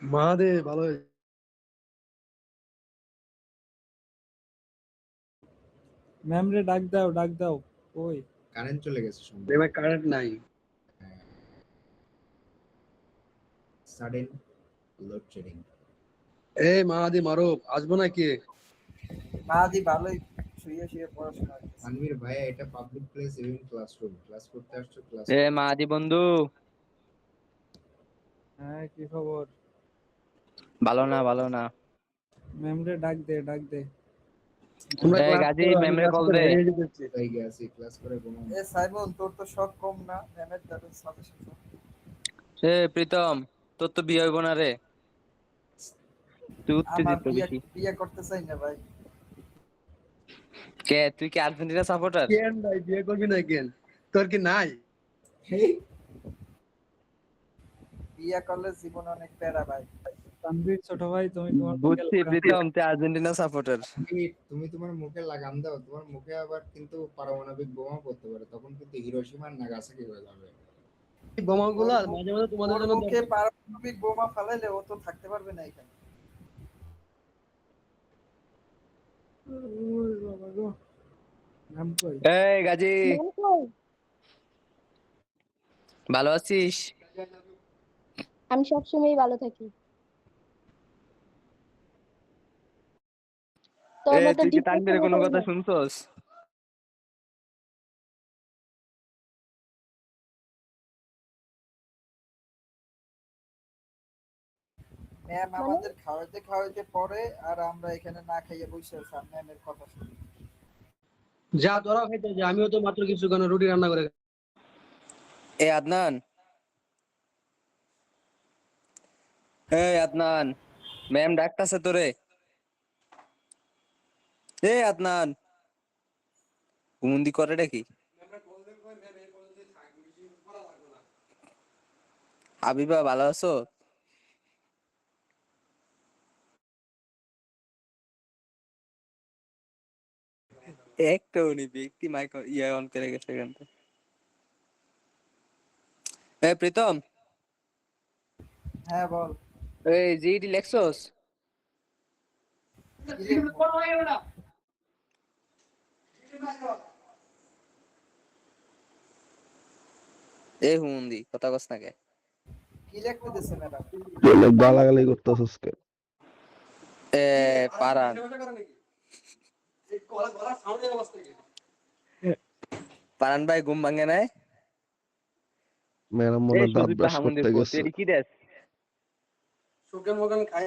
মাহাদে ভালো হয়েছে। ম্যাম রে ডাক দাও ওই কারেন্ট চলে গেছে সম্ভবত। এবার কারেন্ট নাই। Sudden load shedding. এই মাহাদি মারুফ আসবো নাকি? মাদি ভালোই শুয়ে শুয়ে পড়াশোনা করতেছে। আনমির ভাইয়া এটা public place even classroom, class করতে আসছো ক্লাস। এ মাদি বন্ধু, হ্যাঁ কি খবর? ভালো না ভালো না। ম্যাম রে ডাক দে। তোমরা ক্লাস গাজী করো, আমি ম্যামরে ক্লাস কল করে দে। বেরিয়ে যেতেছি। তাই গেছি ক্লাস করে ঘুমাবো। এ সাইমন তোর তো শখ কম না ম্যামের দ্বারা সাজেশন। এ প্রীতম, তোর তো বিয়ে হইব না রে, তুই আমার উত্তেজিত বেশি। বিয়ে করতে চাই না ভাই। কে তুই কি আর্জেন্টিনা সাপোর্টার? কেন ভাই বিয়ে করবি না কেন? তোর কি নাই? বিয়ে করলে জীবনে অনেক প্যারা ভাই। তানভীর ছোট ভাই তুমি তোমার বুঝছি প্রীতম, তুই আর্জেন্টিনা সাপোর্টার। তুমি তোমার মুখে লাগাম দাও, তোমার মুখে আবার কিন্তু পারমাণবিক বোমা পড়তে পারে, তখন কিন্তু হিরোশিমা আর নাগাসাকি হয়ে যাবে। এই বোমাগুলা মাঝে মাঝে তোমাদের জন্য মুখে পারমাণবিক বোমা ফালাইলে ও তো থাকতে পারবে না এখানে। ওই বাবা গো নাম কই? এই গাজী, ভালো আছিস? আমি সবসময় ভালো থাকি। তোর এ মতো তুই কি তানভীরের ডিপ্রেশনে কোনো করি কথা না। শুনছস? ম্যাম মানে আমাদের খাওয়াইতে পরে আর আমরা এখানে না খাইয়ে বসে আছি ম্যামের কথা শুনি। যা তোরা খাইতে যা, আমিও তো মাত্র কিছুক্ষণ রুটি রান্না করে এ আদনান, আদনান, ম্যাম ডাকতাছে তোরে। এ আদনান, ঘুমুন্দি করে নাকি? হাবিবা ভালো আছো? একটা উনি ব্যক্তি মাইক ইয়ে অন করে গেছে এখান থেকে। এ প্রীতম, হ্যাঁ বল। এই জিডি লেক্সস কি লিখবো? এ হুমুন্দি কথা কস না কে? কি লিখতে দিছে ম্যাডাম? গালাগালি করতেছিস কে? এ পারান, পারান ভাই ঘুম ভাঙে নাই? ম্যাডাম এই মনে দাঁত সুদীপ ব্রাশ হামুন্দির করতে পো, গেছে। তুই কি দেস? সুখের মগন খাই।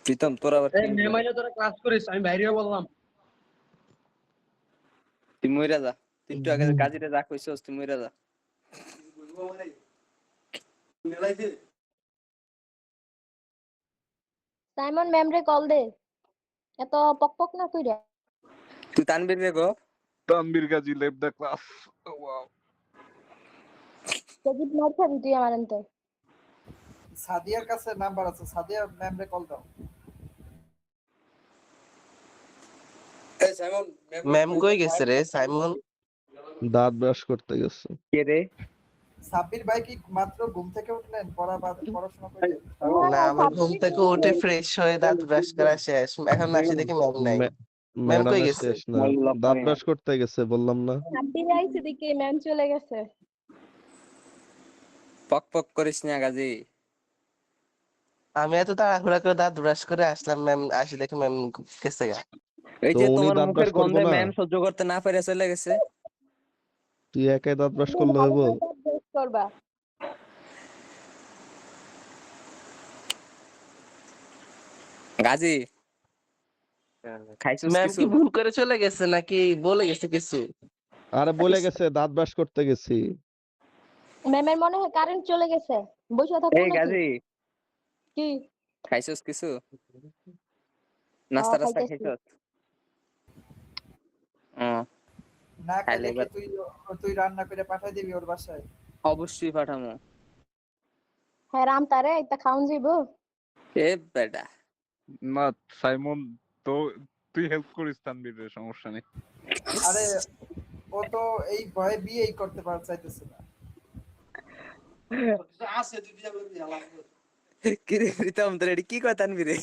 প্রীতম তোর আবার এই কি? মেমাইলে তোরা ক্লাস করিস, আমি বাইরে বললাম। তুই মইরা যা, তুই একটু আগে গাজীতে যা কইছস, তুই মইরা যা। সাইমন ম্যাম রে কল দে। এত পকপক না কইরা। তুই তানবীর রে গো। Tanvir Gazi left the class. Wow. Sajib মার খাবি তুই আমার আনতে। সাদিয়ার কাছে নাম্বার আছে, সাদিয়া ম্যাম রে কল দাও। এই সাইমন ম্যাম কই গেছে রে সাইমন? দাঁত ব্রাশ করতে গেছে। কে রে? সাব্বির ভাই কি মাত্র ঘুম থেকে উঠলেন পড়াশোনা করে? না আমার ঘুম থেকে উঠে ফ্রেশ হয়ে দাঁত ব্রাশ করা শেষ, এখন আসি দেখি ম্যাম নাই। ম্যাম কই ম্যাডামের গেছে? শেষ না, দাঁত ব্রাশ করতে গেছে বললাম না। সাব্বির আইছে দেখে ম্যাম চলে গেছে। পক পক করিস না গাজী। আমি এত তাড়াহুড়া করে দাঁত ব্রাশ করে আসলাম, ম্যাম আসি দেখি ম্যাম গেছে গা। এই তো যে উনি তোমার দাঁত মুখের ব্রাশ করবো গন্ধে না? ম্যাম সহ্য করতে না পেরে চলে গেছে। তুই একাই দাঁত ব্রাশ করলে হইব? করবা গাজী খাইছস ম্যাম কিছু? কি ভুল করে চলে গেছে নাকি বলে গেছে কিছু? আরে বলে গেছে দাঁত ব্রাশ করতে গেছি। ম্যামের মনে হয় কারেন্ট চলে গেছে। বসে থাকবো এই নাকি? গাজী কি? খাইছস কিছু? নাস্তা টাস্তা খাইতেছি। খাইছস? না খাইলে খাইলে কি এবার তুই রান্না করে পাঠাই দিবি ওর বাসায়? অবশ্যই পাঠামো। হ্যাঁ রাম তারে এটা খাউন যাইবো। এ বেটা না সাইমন তো তুই হেল্প করিস তানবীরের, সমস্যা নেই। আরে ও তো এই ভয়ে বিয়েই করতে চাইতেছে না। কি রে প্রীতম, তোর এটি কি কয় তানবীরে?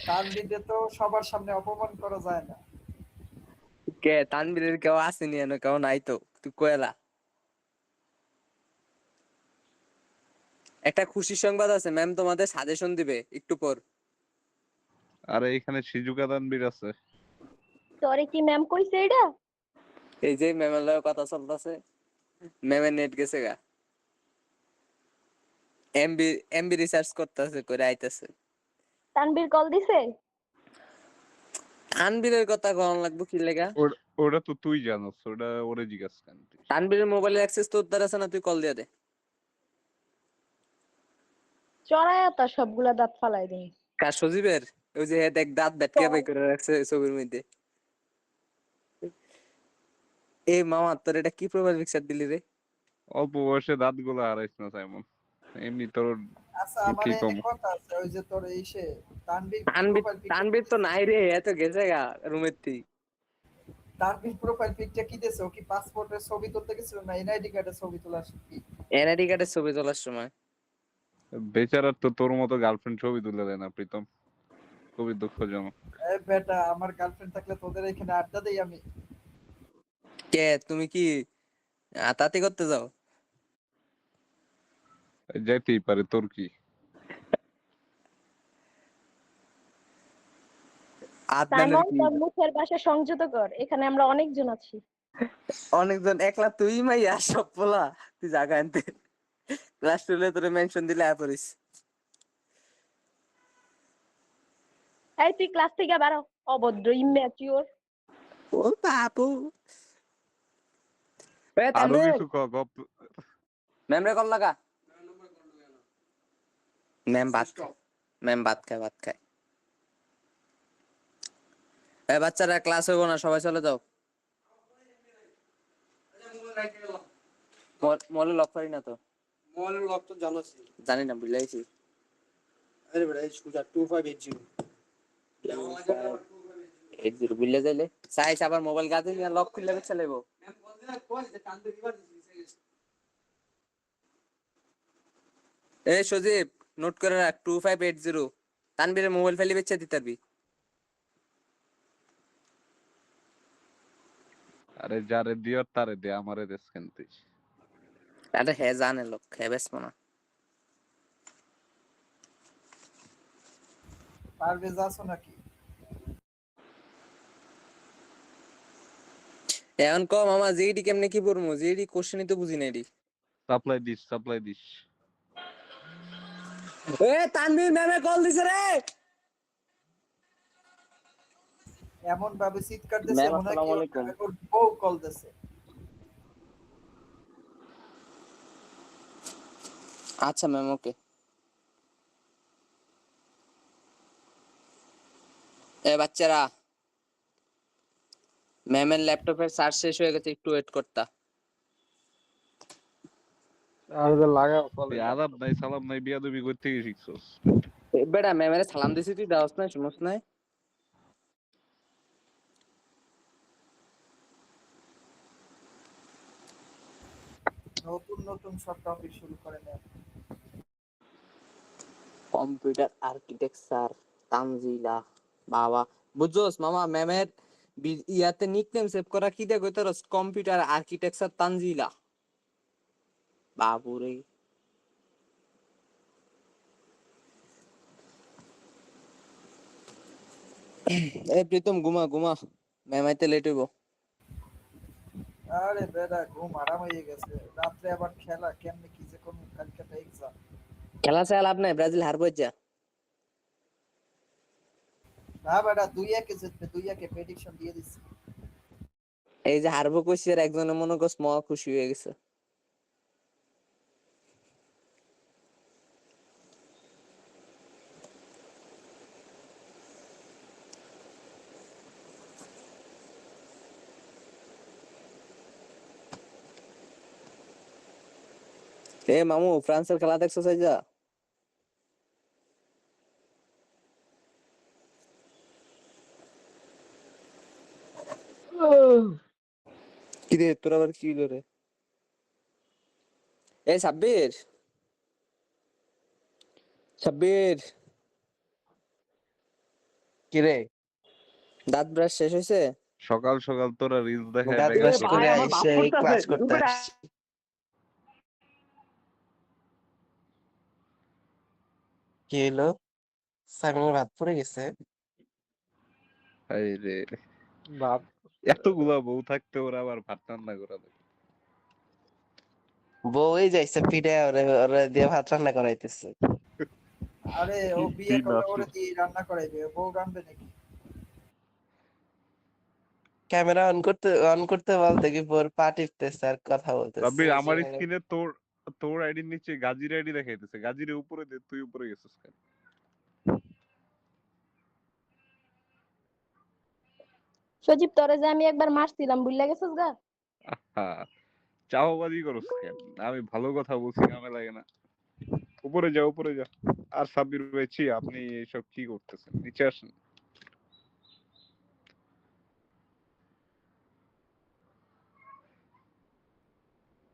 তানবীরে তো সবার সামনে অপমান করা যায় না। কে তানবীরের কেউ আসেনি এনে, কেউ নাই তো, তুই কয়লা। একটা খুশি সংবাদ আছে, ম্যাম তোমাদের সাজেশন দিবে একটু পর। আরে এখানে শিজুকা তানবীর আছে। তোরে কি ম্যাম কইছে এটা? এই যে ম্যামের লগে কথা চলতেছে, ম্যামের নেট গেছে গা, এমবি এমবি রিসার্চ করতেছে, করে আইতেছে। তানবীর কল দিছে? তানবীরের কথা কখন লাগবে কি লেগা? ওটা তো তুই জানোস, ওটা ওরে জিজ্ঞাস কেন তুই? তানবীরের মোবাইলের অ্যাক্সেস তোর দ্বারা আছে না, তুই কল দিয়ে দে। চড়ায়া তা সবগুলা দাঁত ফালাই দেই। কার সজীবের? ওই যে দেখ দাঁত ব্যাটকে বাই করে রাখছে ছবির মধ্যে। এই মামা তোর এটা কি প্রোফাইল পিকচার দিলি রে? অল্প বয়সে দাঁত গুলো হারাইস না সাইমন, এমনি তোর আচ্ছা আমার কি কম। এই কথা আছে, ওই যে তোর এই সে তানবীর তানবীর প্রোফাইল তানবীর তো নাই রে, এত গেছে গা রুমের থেকে। তানবীর প্রোফাইল পিকটা কি দিছে? ও কি পাসপোর্টের ছবি তুলতে গেছিল না এনআইডি কার্ডের ছবি তোলা কি? এনআইডি কার্ডের ছবি তোলার সময়। বেচারার তো তোর মতো গার্লফ্রেন্ড ছবি তুলে দেয় না প্রীতম, খুবই দুঃখজনক। এ বেটা, আমার গার্লফ্রেন্ড থাকলে তোদের এখানে আড্ডা দেই আমি। কে তুমি কি আতাতি করতে যাও? যাইতেই পারে, তোর কি? আদনানের সাইমন কি? তোর মুখের ভাষা সংযত কর, এখানে আমরা অনেকজন আছি। অনেকজন, একলা তুই মাইয়া সব পোলা, তুই জায়গা আনতে ক্লাস টুলে তোরে মেনশন দিলে আপরিস। এই তুই ক্লাস থেকে বেরো, অভদ্র ইম্যাচিওর। ও বাপু। এ আরো তানবীর, কিছু গপ। ম্যাম রে কল লাগা। ম্যাম ভাত খায়, ভাত খায়। এ বাচ্চারা ক্লাস হইব না, সবাই চলে যাও। মলে লক করি না তো। মোবাইলের লক তো জানোস। জানি না, বুঝলাইছি। আরে বেটা এই সুজা 2580 80 বুঝলে যাইলে সাইজ আবার মোবাইল গাছে নিয়ে লক খুললে চালাইব। এই সজীব, নোট করে রাখ 2580। তানবীরের মোবাইল ফেলে বেচে দিতে পারবি। আরে যারে দিও তারে দে, আমারে দেশ কেন তুই? আরে হে জানে লোক, হে বেচবো না। পারভেজ আছো নাকি? এখন ক মামা, জিডি কেমনে কি পড়মু? জিডি কোশ্চেনই তো বুঝি না এডি। সাপ্লাই দিস। এ তানবীর ম্যামে কল দিছে রে। এমন ভাবে চিৎকার দিছে ম্যাম মনে হয় আসসালামু কি আলাইকুম। ওর বউ কল দিছে। আচ্ছা ম্যাম, ওকে। এ বাচ্চারা, ম্যামের ল্যাপটপের চার্জ শেষ হয়ে গেছে, একটু ওয়েট করতা। আর লাগা তুই আদাব নাই সালাম নাই বিয়াদবি করতে গিয়ে শিখছস। বেটা ম্যামের সালাম দিছি, তুই দাওস না, শুনস না? নতুন সব টপিক শুরু করে নেয়। Computer architecture Tanzila. বাবা বুঝছস মামা, ম্যামের ইয়াতে নিকনেম সেভ করা কি দেখ কইতারস? Computer architecture Tanzila. বাবুরে। এই প্রীতম ঘুমা, ম্যাম আইতে লেট হইব। আরে বেটা, ঘুম আরাম হয়ে গেছে, রাত্রে আবার খেলা, কেমনে কি যে কোন কালকে এক্সাম। খেলা চাল লাভ নাই, ব্রাজিল হারবো যা। না বেটা, 2-1 জিতবে, 2-1 প্রেডিকশন দিয়ে দিছি। এই যে হারবো কইছি, আর একজনের মনে করস মহা খুশি হয়ে গেছে। এ মামু, ফ্রান্সের খেলা দেখছো? যা কিরে তোর আবার কি করে? এই সাব্বির, সাব্বির, কিরে দাঁত ব্রাশ শেষ হয়েছে? সকাল সকাল তোরা রিলস দেখায় দাঁত ব্যাঘাত ব্রাশ করতে করে ভাই আমার পারছিস। বাপ আইসা এই ক্লাস পড়তাছে করতে আসছি। কি হলো? সাইমনের ভাত পড়ে গেছে। হাই রে, বাপ এতগুলা বউ থাকতে ওরা আবার ভাত রান্না করা লাগে। বউই যাইছে পিঠে ওরে ওরে দিয়ে ভাত রান্না করাইতেছে। আরে ও কি বিয়ে দিন করলে আসলো। ওরে দিয়ে রান্না করাইবে, বউ রান্না নাকি? ক্যামেরা অন করতে বল দেখি বোর পা টিপতেছে আর কথা বলতেছে। সাব্বির আমার স্ক্রিনে তোর তোর আইডির নিচে গাজীর আইডি দেখাইতেছে। গাজীর উপরে দে, তুই উপরে গেছিস কেন? সজীব তোরে যে আমি একবার মারছিলাম, ভুলে গেছিস গা? হ্যাঁ, চাওবাজি করস কেন? আমি ভালো কথা বলছি, কামে লাগে না। উপরে যা, উপরে যা। আর সাব্বির ভাই ছি, আপনি এইসব কি করতেছেন? নিচে আসেন।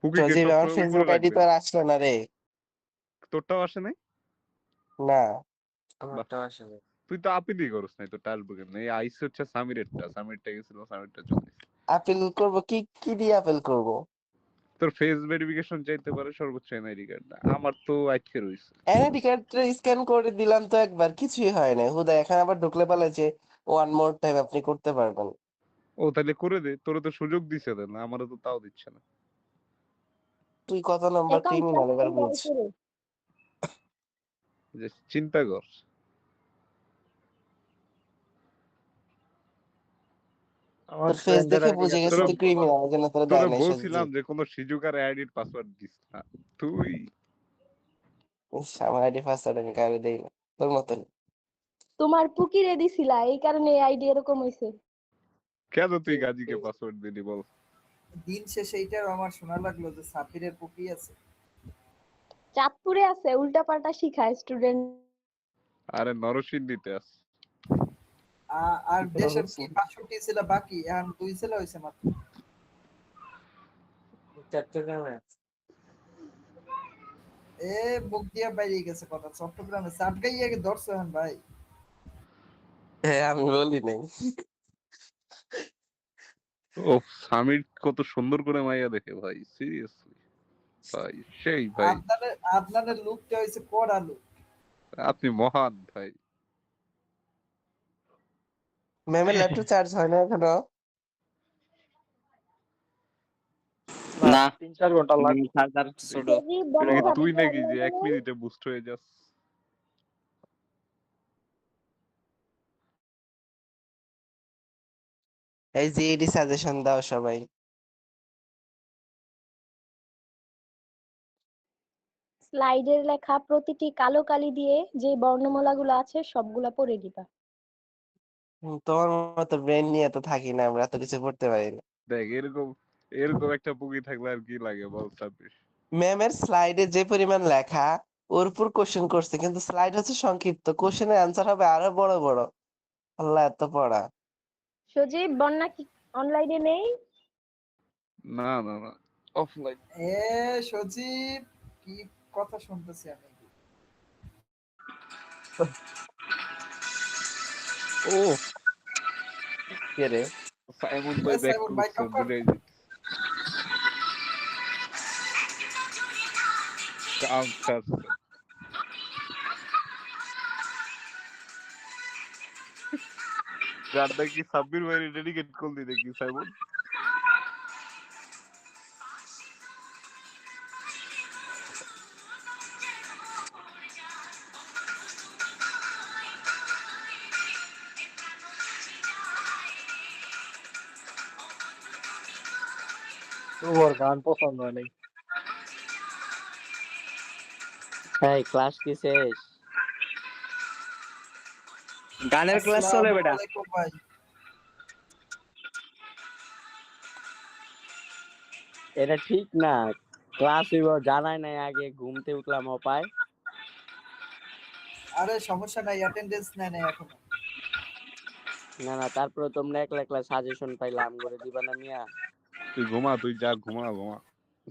পুকিকে সজীব আমার সবসময় উপরে ফেসবুক আইডি তো রাখবেন। আর আসলো না রে। তোরটাও আসে নাই? না বাহ, তুই তো আপিলই করস নাই, তো আসবে কেন? এই আইসি হচ্ছে সামিরেরটা, সামিরটা গেছিল, সামিরটা চলে এসেছে। আপিল করব কি কি দিয়ে আপিল করব? তোর ফেস ভেরিফিকেশন চাইতে পারে, সর্বোচ্চ এনআইডি কার্ড। আমার তো আজকে রয়েছে। এনআইডি কার্ড স্ক্যান করে দিলাম তো একবার, কিছুই হয় না হুদা। এখন আবার ঢুকলে বলে যে ওয়ান মোর টাইম আপনি করতে পারবেন। ও তাহলে করে দে, তোরে তো সুযোগ দিছে দেন, আমারও তো তাও দিচ্ছে না। তুই কত নম্বর অ্যাকাউন্ট ক্রিমিনাল এবার চালু বুঝ। করে। যে চিন্তা কর। আমার তোর ফেস ফ্রেন্ডের দেখে আইডি বুঝে গেছি তোরা তুই ক্রিমিনাল, এই জন্য তোর তোরে দেয় নাই বলছিলাম সজীব। যে কোনো সিজুকার আইডির পাসওয়ার্ড দিস না তুই। ইস, আমার আইডি পাসওয়ার্ড আমি কাউকে দেই না তোর মতন। তোমার পুকিরে দিছিলা, এই কারণে আইডি এরকম হইছে। কেন তুই গাজীকে পাসওয়ার্ড দিলি বল? দিন শেষে এইটাও আমার শোনা লাগলো যে সাফিরের পুকি আছে। চাঁদপুরে আছে, উল্টা পাল্টা শিখায় স্টুডেন্ট। আরে নরসিংদীতে আস। আর দেশের কি 65 ছিল বাকি, এখন 2 ছিল হইছে মাত্র। চট্টগ্রামে এ মুখ দিয়া বাইরে গেছে কথা, চট্টগ্রামে চাটগাইয়া ধরছো এখন ভাই। হ্যাঁ আমি বলি নাই। ও সামির কত সুন্দর করে মাইয়া দেখে ভাই, সিরিয়াসলি ভাই, সেই ভাই। আপনাদের লুকটা হইছে কড়া লুক। আপনি মহান ভাই। ম্যামের ল্যাপটপ চার্জ হয় না এখনো? না, 3-4 ঘন্টা লাগবে। চার্জার ছোট। সজীব এটা বন্ধ কি করে তুই দিতে নাকি যে পারলে 1 না? মিনিটে বুস্ট হয়ে যাস? এই জিডি সাজেশন দাও সবাই। স্লাইডের লেখা প্রতিটি কালো কালি দিয়ে যে বর্ণমালাগুলো আছে সবগুলা পড়ে দিবা। তোমার মতো ব্রেন নিয়ে তো থাকি না আমরা, এত কিছু পড়তে পারি না। দেখ এরকম এরকম একটা পুকি থাকলে আর কি লাগে বল সাব্বির? ম্যামের স্লাইডে যে পরিমাণ লেখা, ওর উপর কোশ্চেন করছে, কিন্তু স্লাইড হচ্ছে সংক্ষিপ্ত, কোশ্চেনের অ্যান্সার হবে আরো বড় বড়। আল্লাহ এত পড়া। সজীব বন্যা কি অনলাইনে নেই? না না না, অফলাইন। এ সজীব, কি কথা শুনতেছি আমি। ও কে রে? সাইমন ভাই ব্যাক সাইমন ভাই করছে, কাম কর। বুঝাই কাম ছাড়ছে। গানটা কি সাব্বির ভাইয়ের ডেডিকেট করলি নাকি সাইমন? তোর গান পছন্দ হয় নাই। এই ক্লাস কি শেষ? গানের ক্লাস চলে আসসালামু বেটা। আলাইকুম ভাই। এটা ঠিক না, ক্লাস হইব জানাই নাই আগে, ঘুমতে উঠলাম অপায়। আরে সমস্যা নাই, অ্যাটেন্ডেন্স নেয় না এখনো। না না, তারপরে তোমরা একলা একলা সাজেশন পাইলাম করে দিবা না মিয়া। তুই ঘুমা, তুই যা ঘুমা ঘুমা।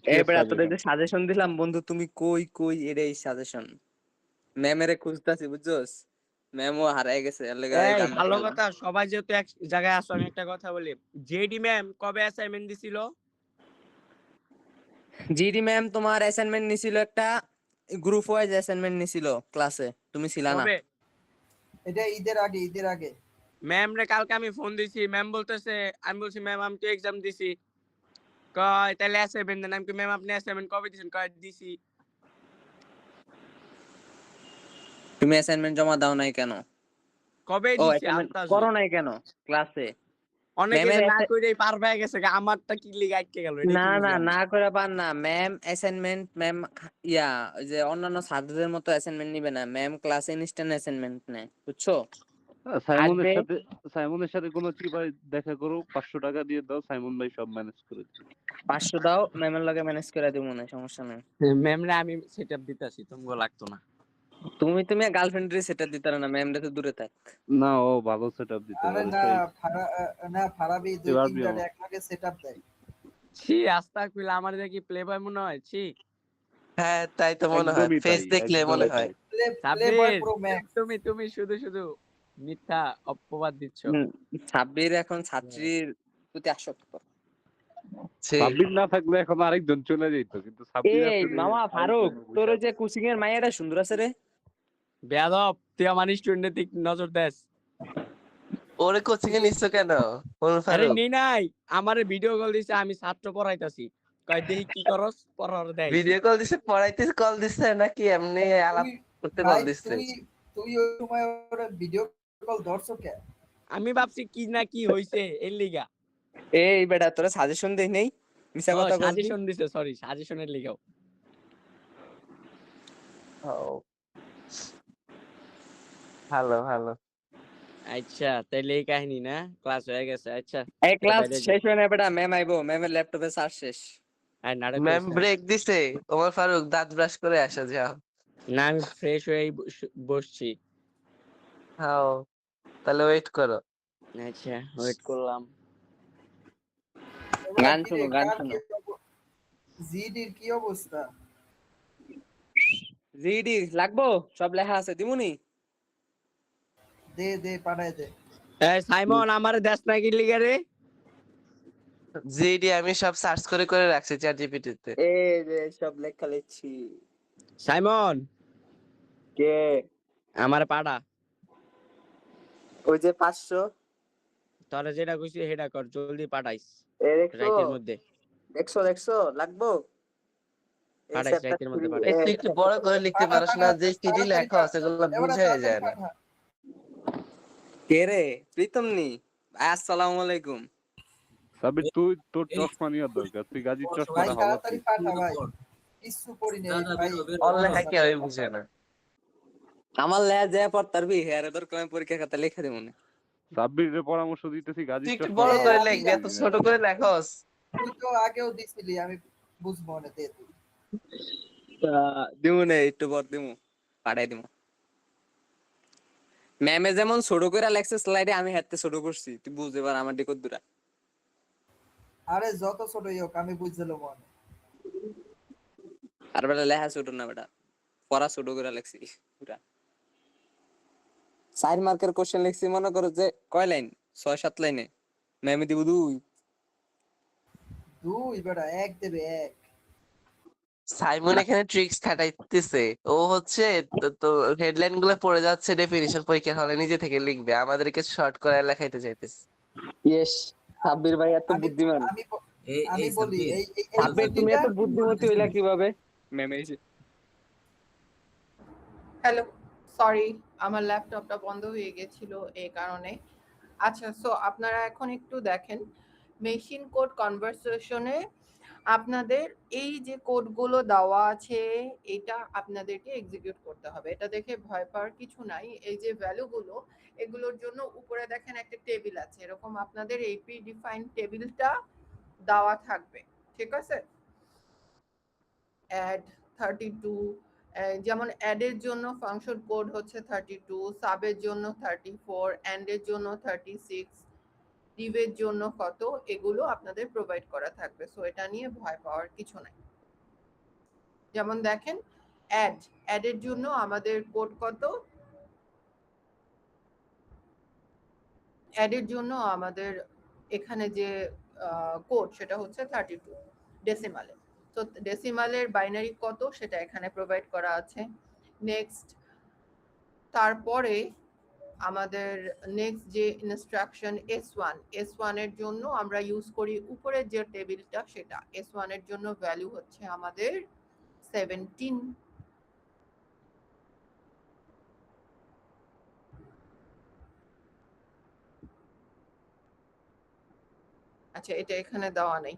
কি এ আছে বেড়া আগে তোদের কর? যে সাজেশন দিলাম বন্ধু, তুমি কই কই এটাই সাজেশন ম্যামেরে খুঁজতাছি বুঝছস, ম্যামও হারাই গেছে এর লাগা এই এই গান ভালো বাজনা। কথা, সবাই যেহেতু এক জায়গায় আসো, আমি একটা কথা বলি। জেডি ম্যাম কবে অ্যাসাইনমেন্ট দিছিল? জিডি ম্যাম তোমার অ্যাসাইনমেন্ট নিছিল একটা, গ্রুপ ওয়াইজ অ্যাসাইনমেন্ট নিছিল ক্লাসে, তুমি ছিলা না। কবে? এটা ঈদের আগে। ম্যাম রে কালকে আমি ফোন দিছি, ম্যাম বলতেছে, আমি বলছি ম্যাম আমি তো এক্সাম দিছি। কয় তাহলে অ্যাসাইনমেন্ট দেন। আমি কি ম্যাম আপনি অ্যাসাইনমেন্ট কবে দিছেন? কয় দিছি। তুমি অ্যাসাইনমেন্ট জমা দাও নাই কেন? কবে ও দিছি অ্যাসাইনমেন্ট আন্তাজি। করো নাই কেন ক্লাসে? অনেকে ম্যামের যে না কইরেই পার হয়ে গেছে, আমারটা কি লিগে আটকে গেল এটা না কি না বুঝলাম না করে পার না। ম্যাম অ্যাসাইনমেন্ট ম্যাম ইয়া ওই যে অন্যান্য ছাত্রদের মতো অ্যাসাইনমেন্ট নিবে না, ম্যাম ক্লাসে ইনস্ট্যান্ট অ্যাসাইনমেন্ট নেয়, বুঝছো? সাইমনের আসবে সাথে কোনো চিপায় দেখা করো, 500 টাকা দিয়ে দাও, সাইমন ভাই সব ম্যানেজ করে দিবে। 500 দাও, ম্যামের লগে ম্যানেজ করে দিব মনে, সমস্যা নেই। ম্যাম রে আমি সেটআপ দিতাছি, তোমাকে লাগতো না। তুমি গার্লফ্রেন্ড রে সেটা দিতার না, ম্যাম রে তো দূরে থাক। না, ও ভালো সেটআপ দিতে আরে পারে না, সেই ফারাবি এবার 2-3 টা একলাগে সেটআপ দেয়। ছি আস্তাগফিরুল্লাহ, আমার দেখি প্লে বয় মনে হয়। ছি হ্যাঁ তাই তো মনে হয়, একদমই ফেস তাই, দেখলে মনে একদমই হয়। তাই। প্লে বয় সাব্বির, প্রো ম্যাক্স। তুমি শুধু মিথ্যা অপবাদ দিচ্ছ। সাব্বির এখন ছাত্রীর প্রতি আসক্ত। ছি, সাব্বির না থাকলে এখন আরেকজন চলে যেত, কিন্তু সাব্বির এই আছে মামা ফারুক, তোর ওই যে কোচিং এর মাইয়াটা সুন্দর আছে রে। বেয়াদব, তুই আমার স্টুডেন্টের দিক নজর দেস। ওরে কোচিং এ নিচ্ছ কেন? ওর আরে ফারুক নি নাই, আমারে ভিডিও কল দিছে, আমি ছাত্র পড়াইতাছি। কয় দেখি কি করস, পড়ার দেয়। ভিডিও কল দিছে, পড়াইতে কল দিছে নাকি এমনি আলাপ করতে কল ভাই দিছে? তুই ওই সময় ওরা ভিডিও কল ধরছো কে? আমি ভাবছি কি না কি হইছে এর লিগা। এই বেটা তোরা সাজেশন দেই নেই, মিছা ও কথা বলবি। সাজেশন দিছে, সরি সাজেশনের লিগাও। ও ভালো ভালো। আচ্ছা তাইলে এই কাহিনী না, ক্লাস হয়ে গেছে। আচ্ছা এই তাহলে ক্লাস বাইরে যাই। শেষ হয় না বেটা, ম্যাম আইবো, ম্যামের ল্যাপটপে চার্জ শেষ। আর নাটক ম্যাম করিস না। ব্রেক দিছে, ওমর ফারুক দাঁত ব্রাশ করে আসা যাও। না আমি ফ্রেশ হয়ে বসছি। হ্যাঁ তাহলে ওয়েট করো। আচ্ছা ওয়েট করলাম। গান শুনো গান শুনো। জিডির কি অবস্থা? জিডি লাগবো, সব লেখা আছে দিমুনি। দে পাঠায় দে। এই সাইমন আমারে দেশ না কি লিগা রে? জিডি আমি সব সার্চ করে করে রাখছি চ্যাট জিপিটি তে। এই যে সব লেখা লিখছি। সাইমন কে? আমারে পাড়া। ওই যে 500। তোরা যেটা কইছি সেটা কর, জলদি পাঠাইস এই দেখছো রাইতের মধ্যে। দেখছো লাগবো। এই পাঠাইস চ্যাপ্টার রাইতের মধ্যে 3 পাঠাইস। একটু বড় করে লিখতে পারছ না, যে চিঠি লেখা আছে এগুলো বুঝাই যায় না। কে রে? প্রীতম নি? আসসালামু আলাইকুম। সাব্বির তোর চশমা নেওয়ার দরকার, তুই গাজীর ভাই চশমাটা তাড়াতাড়ি হালাচ্ছিস। পাঠা ভাই, কিছু করি নাই ভাই। ওর লেখা কি হয় বুঝে না। আমার লেয়া যায় পর তারবি হেয়ার দরকার, আমি পরীক্ষা খাতা লেখা দেব না। সাব্বিরের পরামর্শ দিতেছি, তুই গাজীর একটু চশমা বড় করে আমি লিখবি, এত ছোট করে লেখস। তুই তো আগেও দিছিলি, আমি বুঝবো না দে তুই। দিমু না, একটু পর দিমু, পাঠাই দিমু। ম্যামে যেমন ছোট করে লেখছে স্লাইডে, আমি হাতে ছোট করছি, তুই বুঝতে পার আমার দিকে দূরা। আরে যত ছোটই হোক আমি বুঝছিলাম মনে। আর বেটা লেখা ছোট না বেটা, পড়া ছোট করে লেখছি পুরা। 4 মার্কের কোশ্চেন লিখছি, মনে করো যে কয় লাইন, 6-7 লাইনে, ম্যামে দিব 2। দুই বেটা এক দেবে এক। সাইমন এখানে ট্রিক্স খাটাইতেছে, ও হচ্ছে তো হেডলাইন গুলো পড়ে যাচ্ছে, ডেফিনিশন পরীক্ষার হলে নিজে থেকে লিখবে, আমাদেরকে শর্ট করে লেখাইতে চাইতেছে। ইয়েস, সাব্বির ভাই এত আমি বুদ্ধিমান। আমি বলি এই সাব্বির তুমি এত বুদ্ধিমতী হইলা কিভাবে? ম্যামে এসে হ্যালো, সরি আমার ল্যাপটপটা বন্ধ হয়ে গেছিল এই কারণে। আচ্ছা, সো আপনারা এখন একটু দেখেন মেশিন কোড কনভারসেশনে আপনাদের এই যে কোডগুলো দেওয়া আছে, এটা আপনাদেরকে এক্সিকিউট করতে হবে। এটা দেখে ভয় পাওয়ার কিছু নাই। এই যে ভ্যালুগুলো, এগুলোর জন্য উপরে দেখেন একটা টেবিল আছে, এরকম আপনাদের এপি ডিফাইন টেবিলটা দেওয়া থাকবে, ঠিক আছে? অ্যাড 32, যেমন অ্যাডের জন্য ফাংশন কোড হচ্ছে 32, সাবের জন্য 34, অ্যান্ডের জন্য 36, ডিভের জন্য কত, এগুলো আপনাদের প্রোভাইড করা থাকবে। সো এটা নিয়ে ভয় পাওয়ার কিছু নাই। যেমন দেখেন অ্যাডের জন্য আমাদের কোড কত, অ্যাডের জন্য আমাদের এখানে যে কোড সেটা হচ্ছে 32 ডেসিমালে। তো ডেসিমালের বাইনারি কত সেটা এখানে প্রোভাইড করা আছে। নেক্সট, তারপরে আমাদের নেক্সট যে ইনস্ট্রাকশন S1 এর জন্য আমরা ইউজ করি উপরের যে টেবিলটা, সেটা S1 এর জন্য ভ্যালু হচ্ছে আমাদের 17। আচ্ছা, এটা এখানে দেওয়া নেই,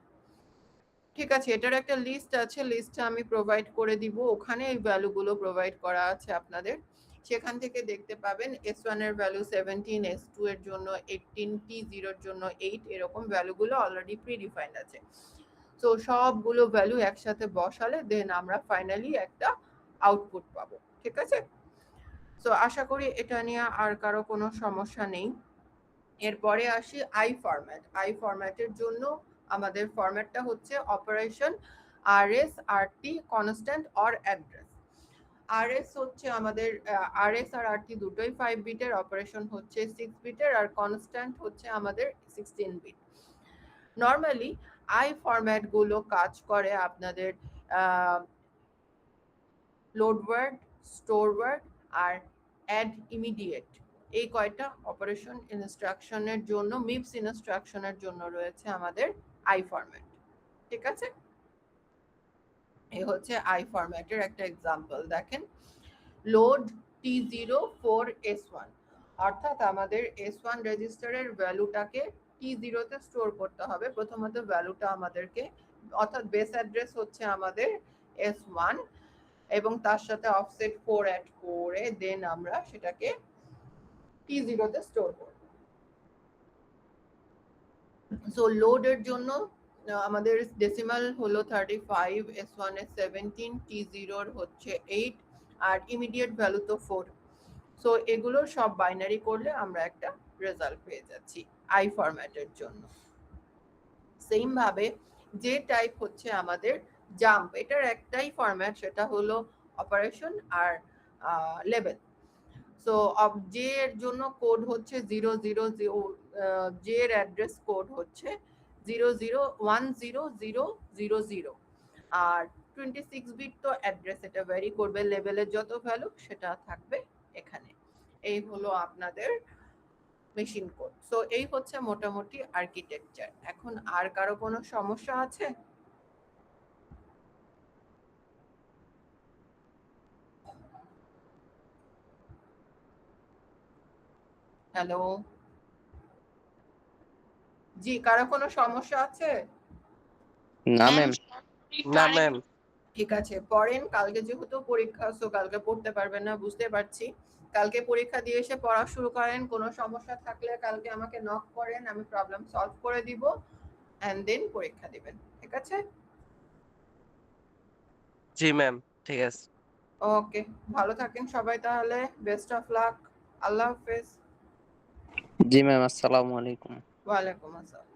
ঠিক আছে। এটার একটা লিস্ট আছে, লিস্টটা আমি প্রোভাইড করে দিব, ওখানে এই ভ্যালুগুলো প্রোভাইড করা আছে আপনাদের, সেখান থেকে দেখতে পাবেন। S1 এর ভ্যালু 17, S2 এর জন্য 18, T0 এর জন্য 8, এরকম ভ্যালুগুলো অলরেডি প্রিডিফাইন্ড আছে। তো সবগুলো ভ্যালু একসাথে বসালে দেন আমরা ফাইনালি একটা আউটপুট পাবো, ঠিক আছে। তো আশা করি এটা নিয়ে আর কারো কোনো সমস্যা নেই। এরপরে আসি আই ফরম্যাটের জন্য আমাদের ফরম্যাটটা হচ্ছে operation RS RT constant or address. RS হচ্ছে আমাদের RS আর RT দুটোই 5 বিটের, অপারেশন হচ্ছে 6 বিটের, আর কনস্ট্যান্ট হচ্ছে আমাদের 16 বিট। নর্মালি আই ফরম্যাট গুলো কাজ করে আপনাদের লোড ওয়ার্ড, স্টোর ওয়ার্ড আর অ্যাড ইমিডিয়েট, এই কয়টা অপারেশন ইনস্ট্রাকশনের জন্য, মিপস ইনস্ট্রাকশনের জন্য রয়েছে আমাদের আই ফরম্যাট, ঠিক আছে। এই হচ্ছে আই ফরম্যাটের একটা এক্সাম্পল। দেখেন, লোড T04S1, অর্থাৎ আমাদের S1 রেজিস্টারের ভ্যালুটাকে T0 তে স্টোর করতে হবে। প্রথমত ভ্যালুটা আমাদেরকে, অর্থাৎ বেস অ্যাড্রেস হচ্ছে আমাদের S1 এবং তার সাথে অফসেট 4 অ্যাড করে দেন আমরা সেটাকে T0 তে স্টোর করব। সো লোডের জন্য আমাদের ডেসিমাল হলো 35, S1 এর 17, T0 হচ্ছে 8 আর ইমিডিয়েট ভ্যালু তো 4। সো এগুলো সব বাইনারি করলে আমরা একটা রেজাল্ট পেয়ে যাচ্ছি আই ফরম্যাটের জন্য। সেম ভাবে যে টাইপ হচ্ছে আমাদের জাম্প, এটার একটাই ফরম্যাট, সেটা হলো অপারেশন আর লেভেল। সো জে এর জন্য কোড হচ্ছে 000, জে এর অ্যাড্রেস কোড হচ্ছে 001000, আর 26 বিট তো অ্যাড্রেস, এটা ভ্যারি করবে, লেভেলের যত ভ্যালু সেটা থাকবে এখানে। এই হলো আপনাদের মেশিন কোড। সো এই হচ্ছে মোটামুটি আর্কিটেকচার। এখন আর কারো কোনো সমস্যা আছে? হ্যালো, জি, কারো কোনো সমস্যা আছে? না ম্যাম। না ম্যাম। ঠিক আছে, পড়েন। কালকে যেহেতু পরীক্ষা, সো কালকে পড়তে পারবেন না, বুঝতে পারছি। কালকে পরীক্ষা দিয়ে এসে পড়া শুরু করেন। কোনো সমস্যা থাকলে কালকে আমাকে নক করেন, আমি প্রবলেম সলভ করে দিব, এন্ড দেন পরীক্ষা দিবেন, ঠিক আছে। জি ম্যাম, ঠিক আছে। ওকে, ভালো থাকেন সবাই তাহলে, বেস্ট অফ লাক, আল্লাহ হাফেজ। জি ম্যাম, আসসালামু আলাইকুম। ওয়ালাইকুম আসসালাম।